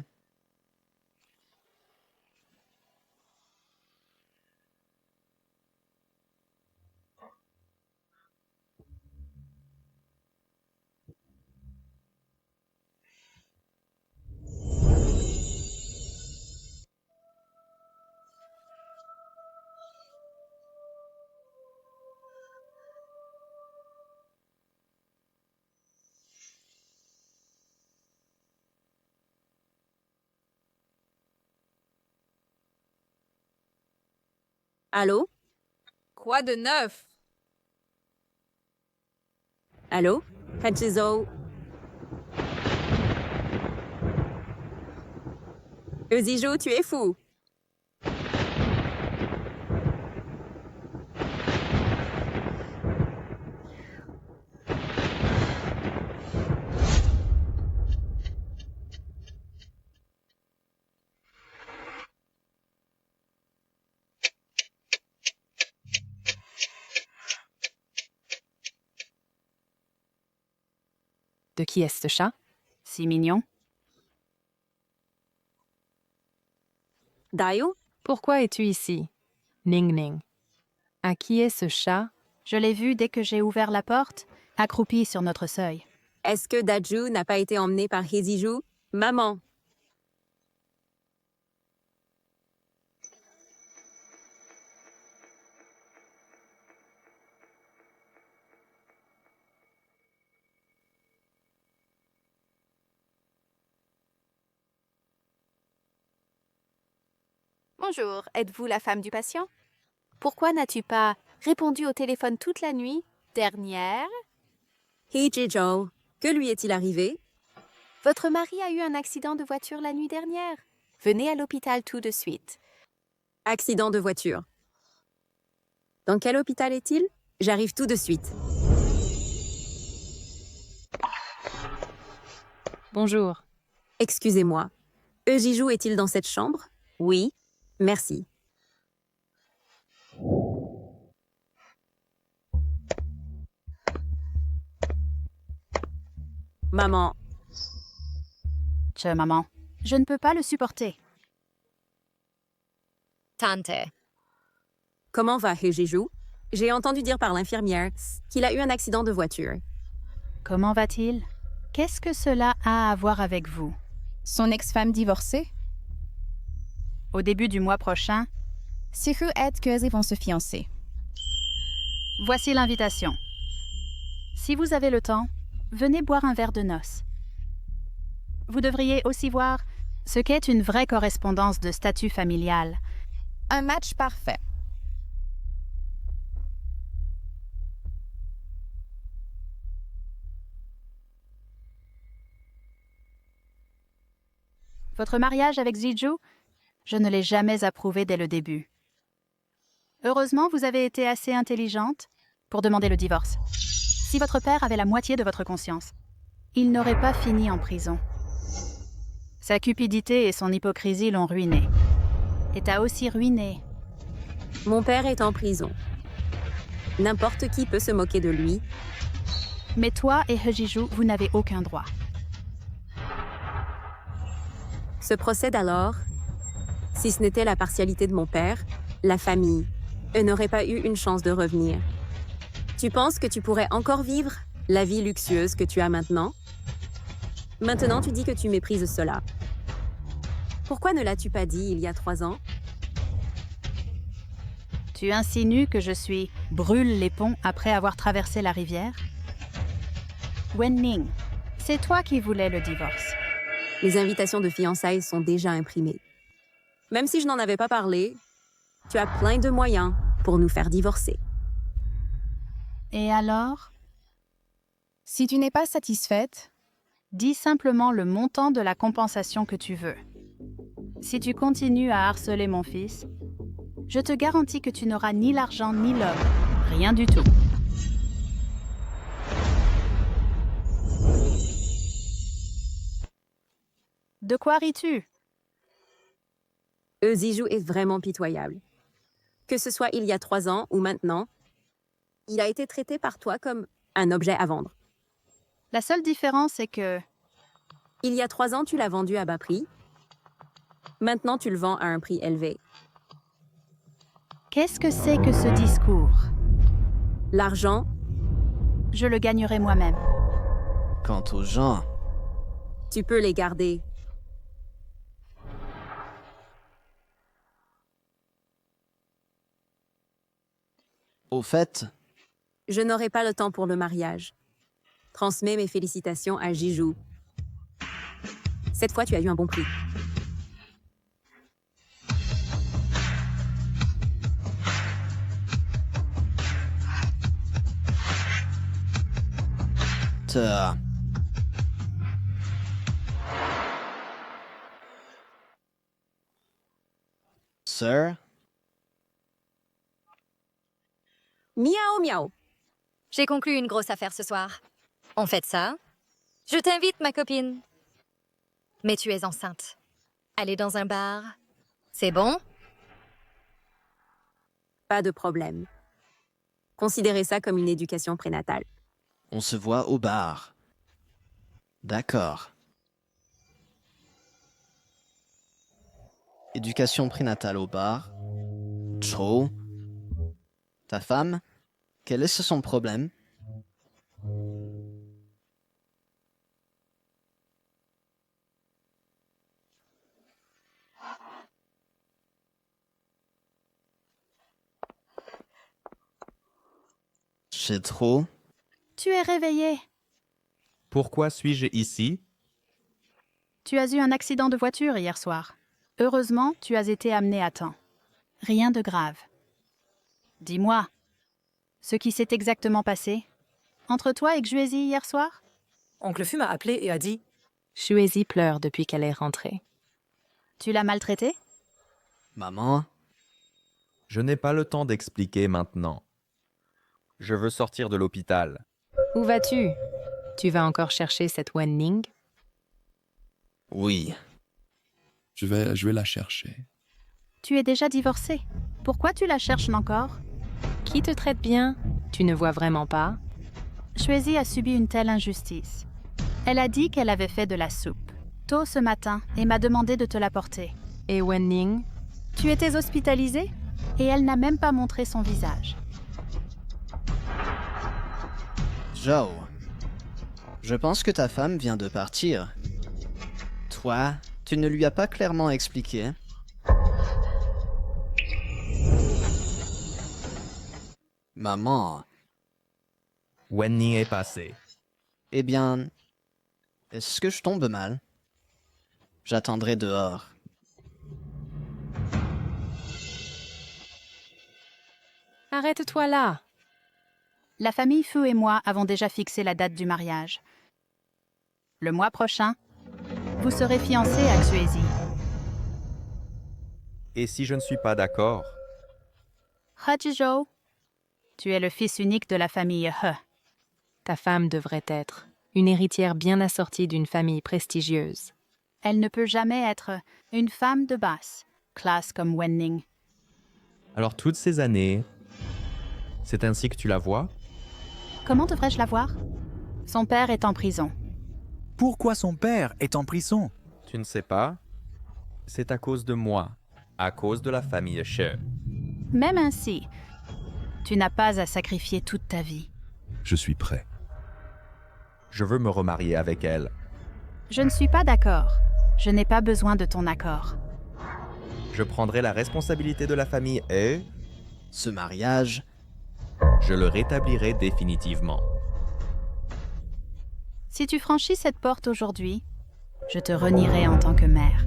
Allô? Quoi de neuf? Allô? Hachizo? Euziju, tu es fou! De qui est ce chat? Si mignon. Dayo? Pourquoi es-tu ici? Ning Ning. À qui est ce chat? Je l'ai vu dès que j'ai ouvert la porte, accroupi sur notre seuil. Est-ce que Daju n'a pas été emmené par Heziju? Maman! Bonjour, êtes-vous la femme du patient? Pourquoi n'as-tu pas répondu au téléphone toute la nuit dernière? Hijijo, que lui est-il arrivé? Votre mari a eu un accident de voiture la nuit dernière. Venez à l'hôpital tout de suite. Accident de voiture. Dans quel hôpital est-il? J'arrive tout de suite. Bonjour. Excusez-moi. Euziju est-il dans cette chambre? Oui. Merci. Maman. Maman. Je ne peux pas le supporter. Tante. Comment va Hejiju? J'ai entendu dire par l'infirmière qu'il a eu un accident de voiture. Comment va-t-il? Qu'est-ce que cela a à voir avec vous? Son ex-femme divorcée? Au début du mois prochain, Siru et Keuze vont se fiancer. Voici l'invitation. Si vous avez le temps, venez boire un verre de noces. Vous devriez aussi voir ce qu'est une vraie correspondance de statut familial. Un match parfait. Votre mariage avec Ziju, je ne l'ai jamais approuvé dès le début. Heureusement, vous avez été assez intelligente pour demander le divorce. Si votre père avait la moitié de votre conscience, il n'aurait pas fini en prison. Sa cupidité et son hypocrisie l'ont ruiné. Et t'a aussi ruiné. Mon père est en prison. N'importe qui peut se moquer de lui. Mais toi et Hejiju, vous n'avez aucun droit. Se procède alors, si ce n'était la partialité de mon père, la famille, eux n'auraient pas eu une chance de revenir. Tu penses que tu pourrais encore vivre la vie luxueuse que tu as maintenant? Maintenant, tu dis que tu méprises cela. Pourquoi ne l'as-tu pas dit il y a 3 ans? Tu insinues que je suis brûle les ponts après avoir traversé la rivière? Wen Ning, c'est toi qui voulais le divorce. Les invitations de fiançailles sont déjà imprimées. Même si je n'en avais pas parlé, tu as plein de moyens pour nous faire divorcer. Et alors? Si tu n'es pas satisfaite, dis simplement le montant de la compensation que tu veux. Si tu continues à harceler mon fils, Je te garantis que tu n'auras ni l'argent ni l'homme. Rien du tout. De quoi ris-tu? Zijou est vraiment pitoyable. Que ce soit il y a 3 ans ou maintenant, il a été traité par toi comme un objet à vendre. La seule différence est que... Il y a 3 ans, tu l'as vendu à bas prix. Maintenant, tu le vends à un prix élevé. Qu'est-ce que c'est que ce discours? L'argent, je le gagnerai moi-même. Quant aux gens, tu peux les garder. Au fait, je n'aurai pas le temps pour le mariage. Transmets mes félicitations à Jijou. Cette fois, tu as eu un bon prix. Sir? Miaou miaou. J'ai conclu une grosse affaire ce soir. On fait ça. Je t'invite, ma copine. Mais tu es enceinte. Aller dans un bar, c'est bon? Pas de problème. Considérez ça comme une éducation prénatale. On se voit au bar. D'accord. Éducation prénatale au bar. Trop. Ta femme? Quel est son problème? C'est trop. Tu es réveillé. Pourquoi suis-je ici? Tu as eu un accident de voiture hier soir. Heureusement, tu as été amené à temps. Rien de grave. Dis-moi, ce qui s'est exactement passé entre toi et Xuezi hier soir? Oncle Fu m'a appelé et a dit... Xuezi pleure depuis qu'elle est rentrée. Tu l'as maltraitée? Maman? Je n'ai pas le temps d'expliquer maintenant. Je veux sortir de l'hôpital. Où vas-tu? Tu vas encore chercher cette Wen Ning? Oui. Je vais la chercher. Tu es déjà divorcé. Pourquoi tu la cherches encore? Qui te traite bien? Tu ne vois vraiment pas? Xuezi a subi une telle injustice. Elle a dit qu'elle avait fait de la soupe tôt ce matin et m'a demandé de te l'apporter. Et Wen Ning? Tu étais hospitalisée et elle n'a même pas montré son visage. Zhao, je pense que ta femme vient de partir. Toi, tu ne lui as pas clairement expliqué. Maman. Wen Ning est passé. Eh bien, est-ce que je tombe mal? J'attendrai dehors. Arrête-toi là. La famille Fu et moi avons déjà fixé la date du mariage. Le mois prochain, vous serez fiancés à Xuezi. Et si je ne suis pas d'accord? Hajizhou, tu es le fils unique de la famille He. Ta femme devrait être une héritière bien assortie d'une famille prestigieuse. Elle ne peut jamais être une femme de basse, classe comme Wen Ning. Alors toutes ces années, c'est ainsi que tu la vois? Comment devrais-je la voir? Son père est en prison. Pourquoi son père est en prison? Tu ne sais pas? C'est à cause de moi, à cause de la famille She. Même ainsi, tu n'as pas à sacrifier toute ta vie. Je suis prêt. Je veux me remarier avec elle. Je ne suis pas d'accord. Je n'ai pas besoin de ton accord. Je prendrai la responsabilité de la famille et... Ce mariage... Je le rétablirai définitivement. Si tu franchis cette porte aujourd'hui, je te renierai en tant que mère.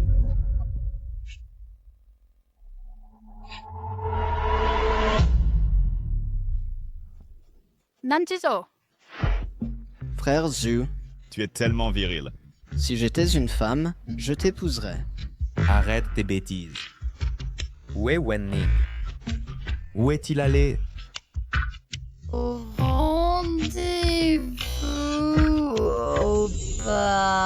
Nanjizo. Frère Zhu. Tu es tellement viril. Si j'étais une femme, je t'épouserais. Arrête tes bêtises. Où est Wen Ning? Où est-il allé? Au rendez-vous au bar.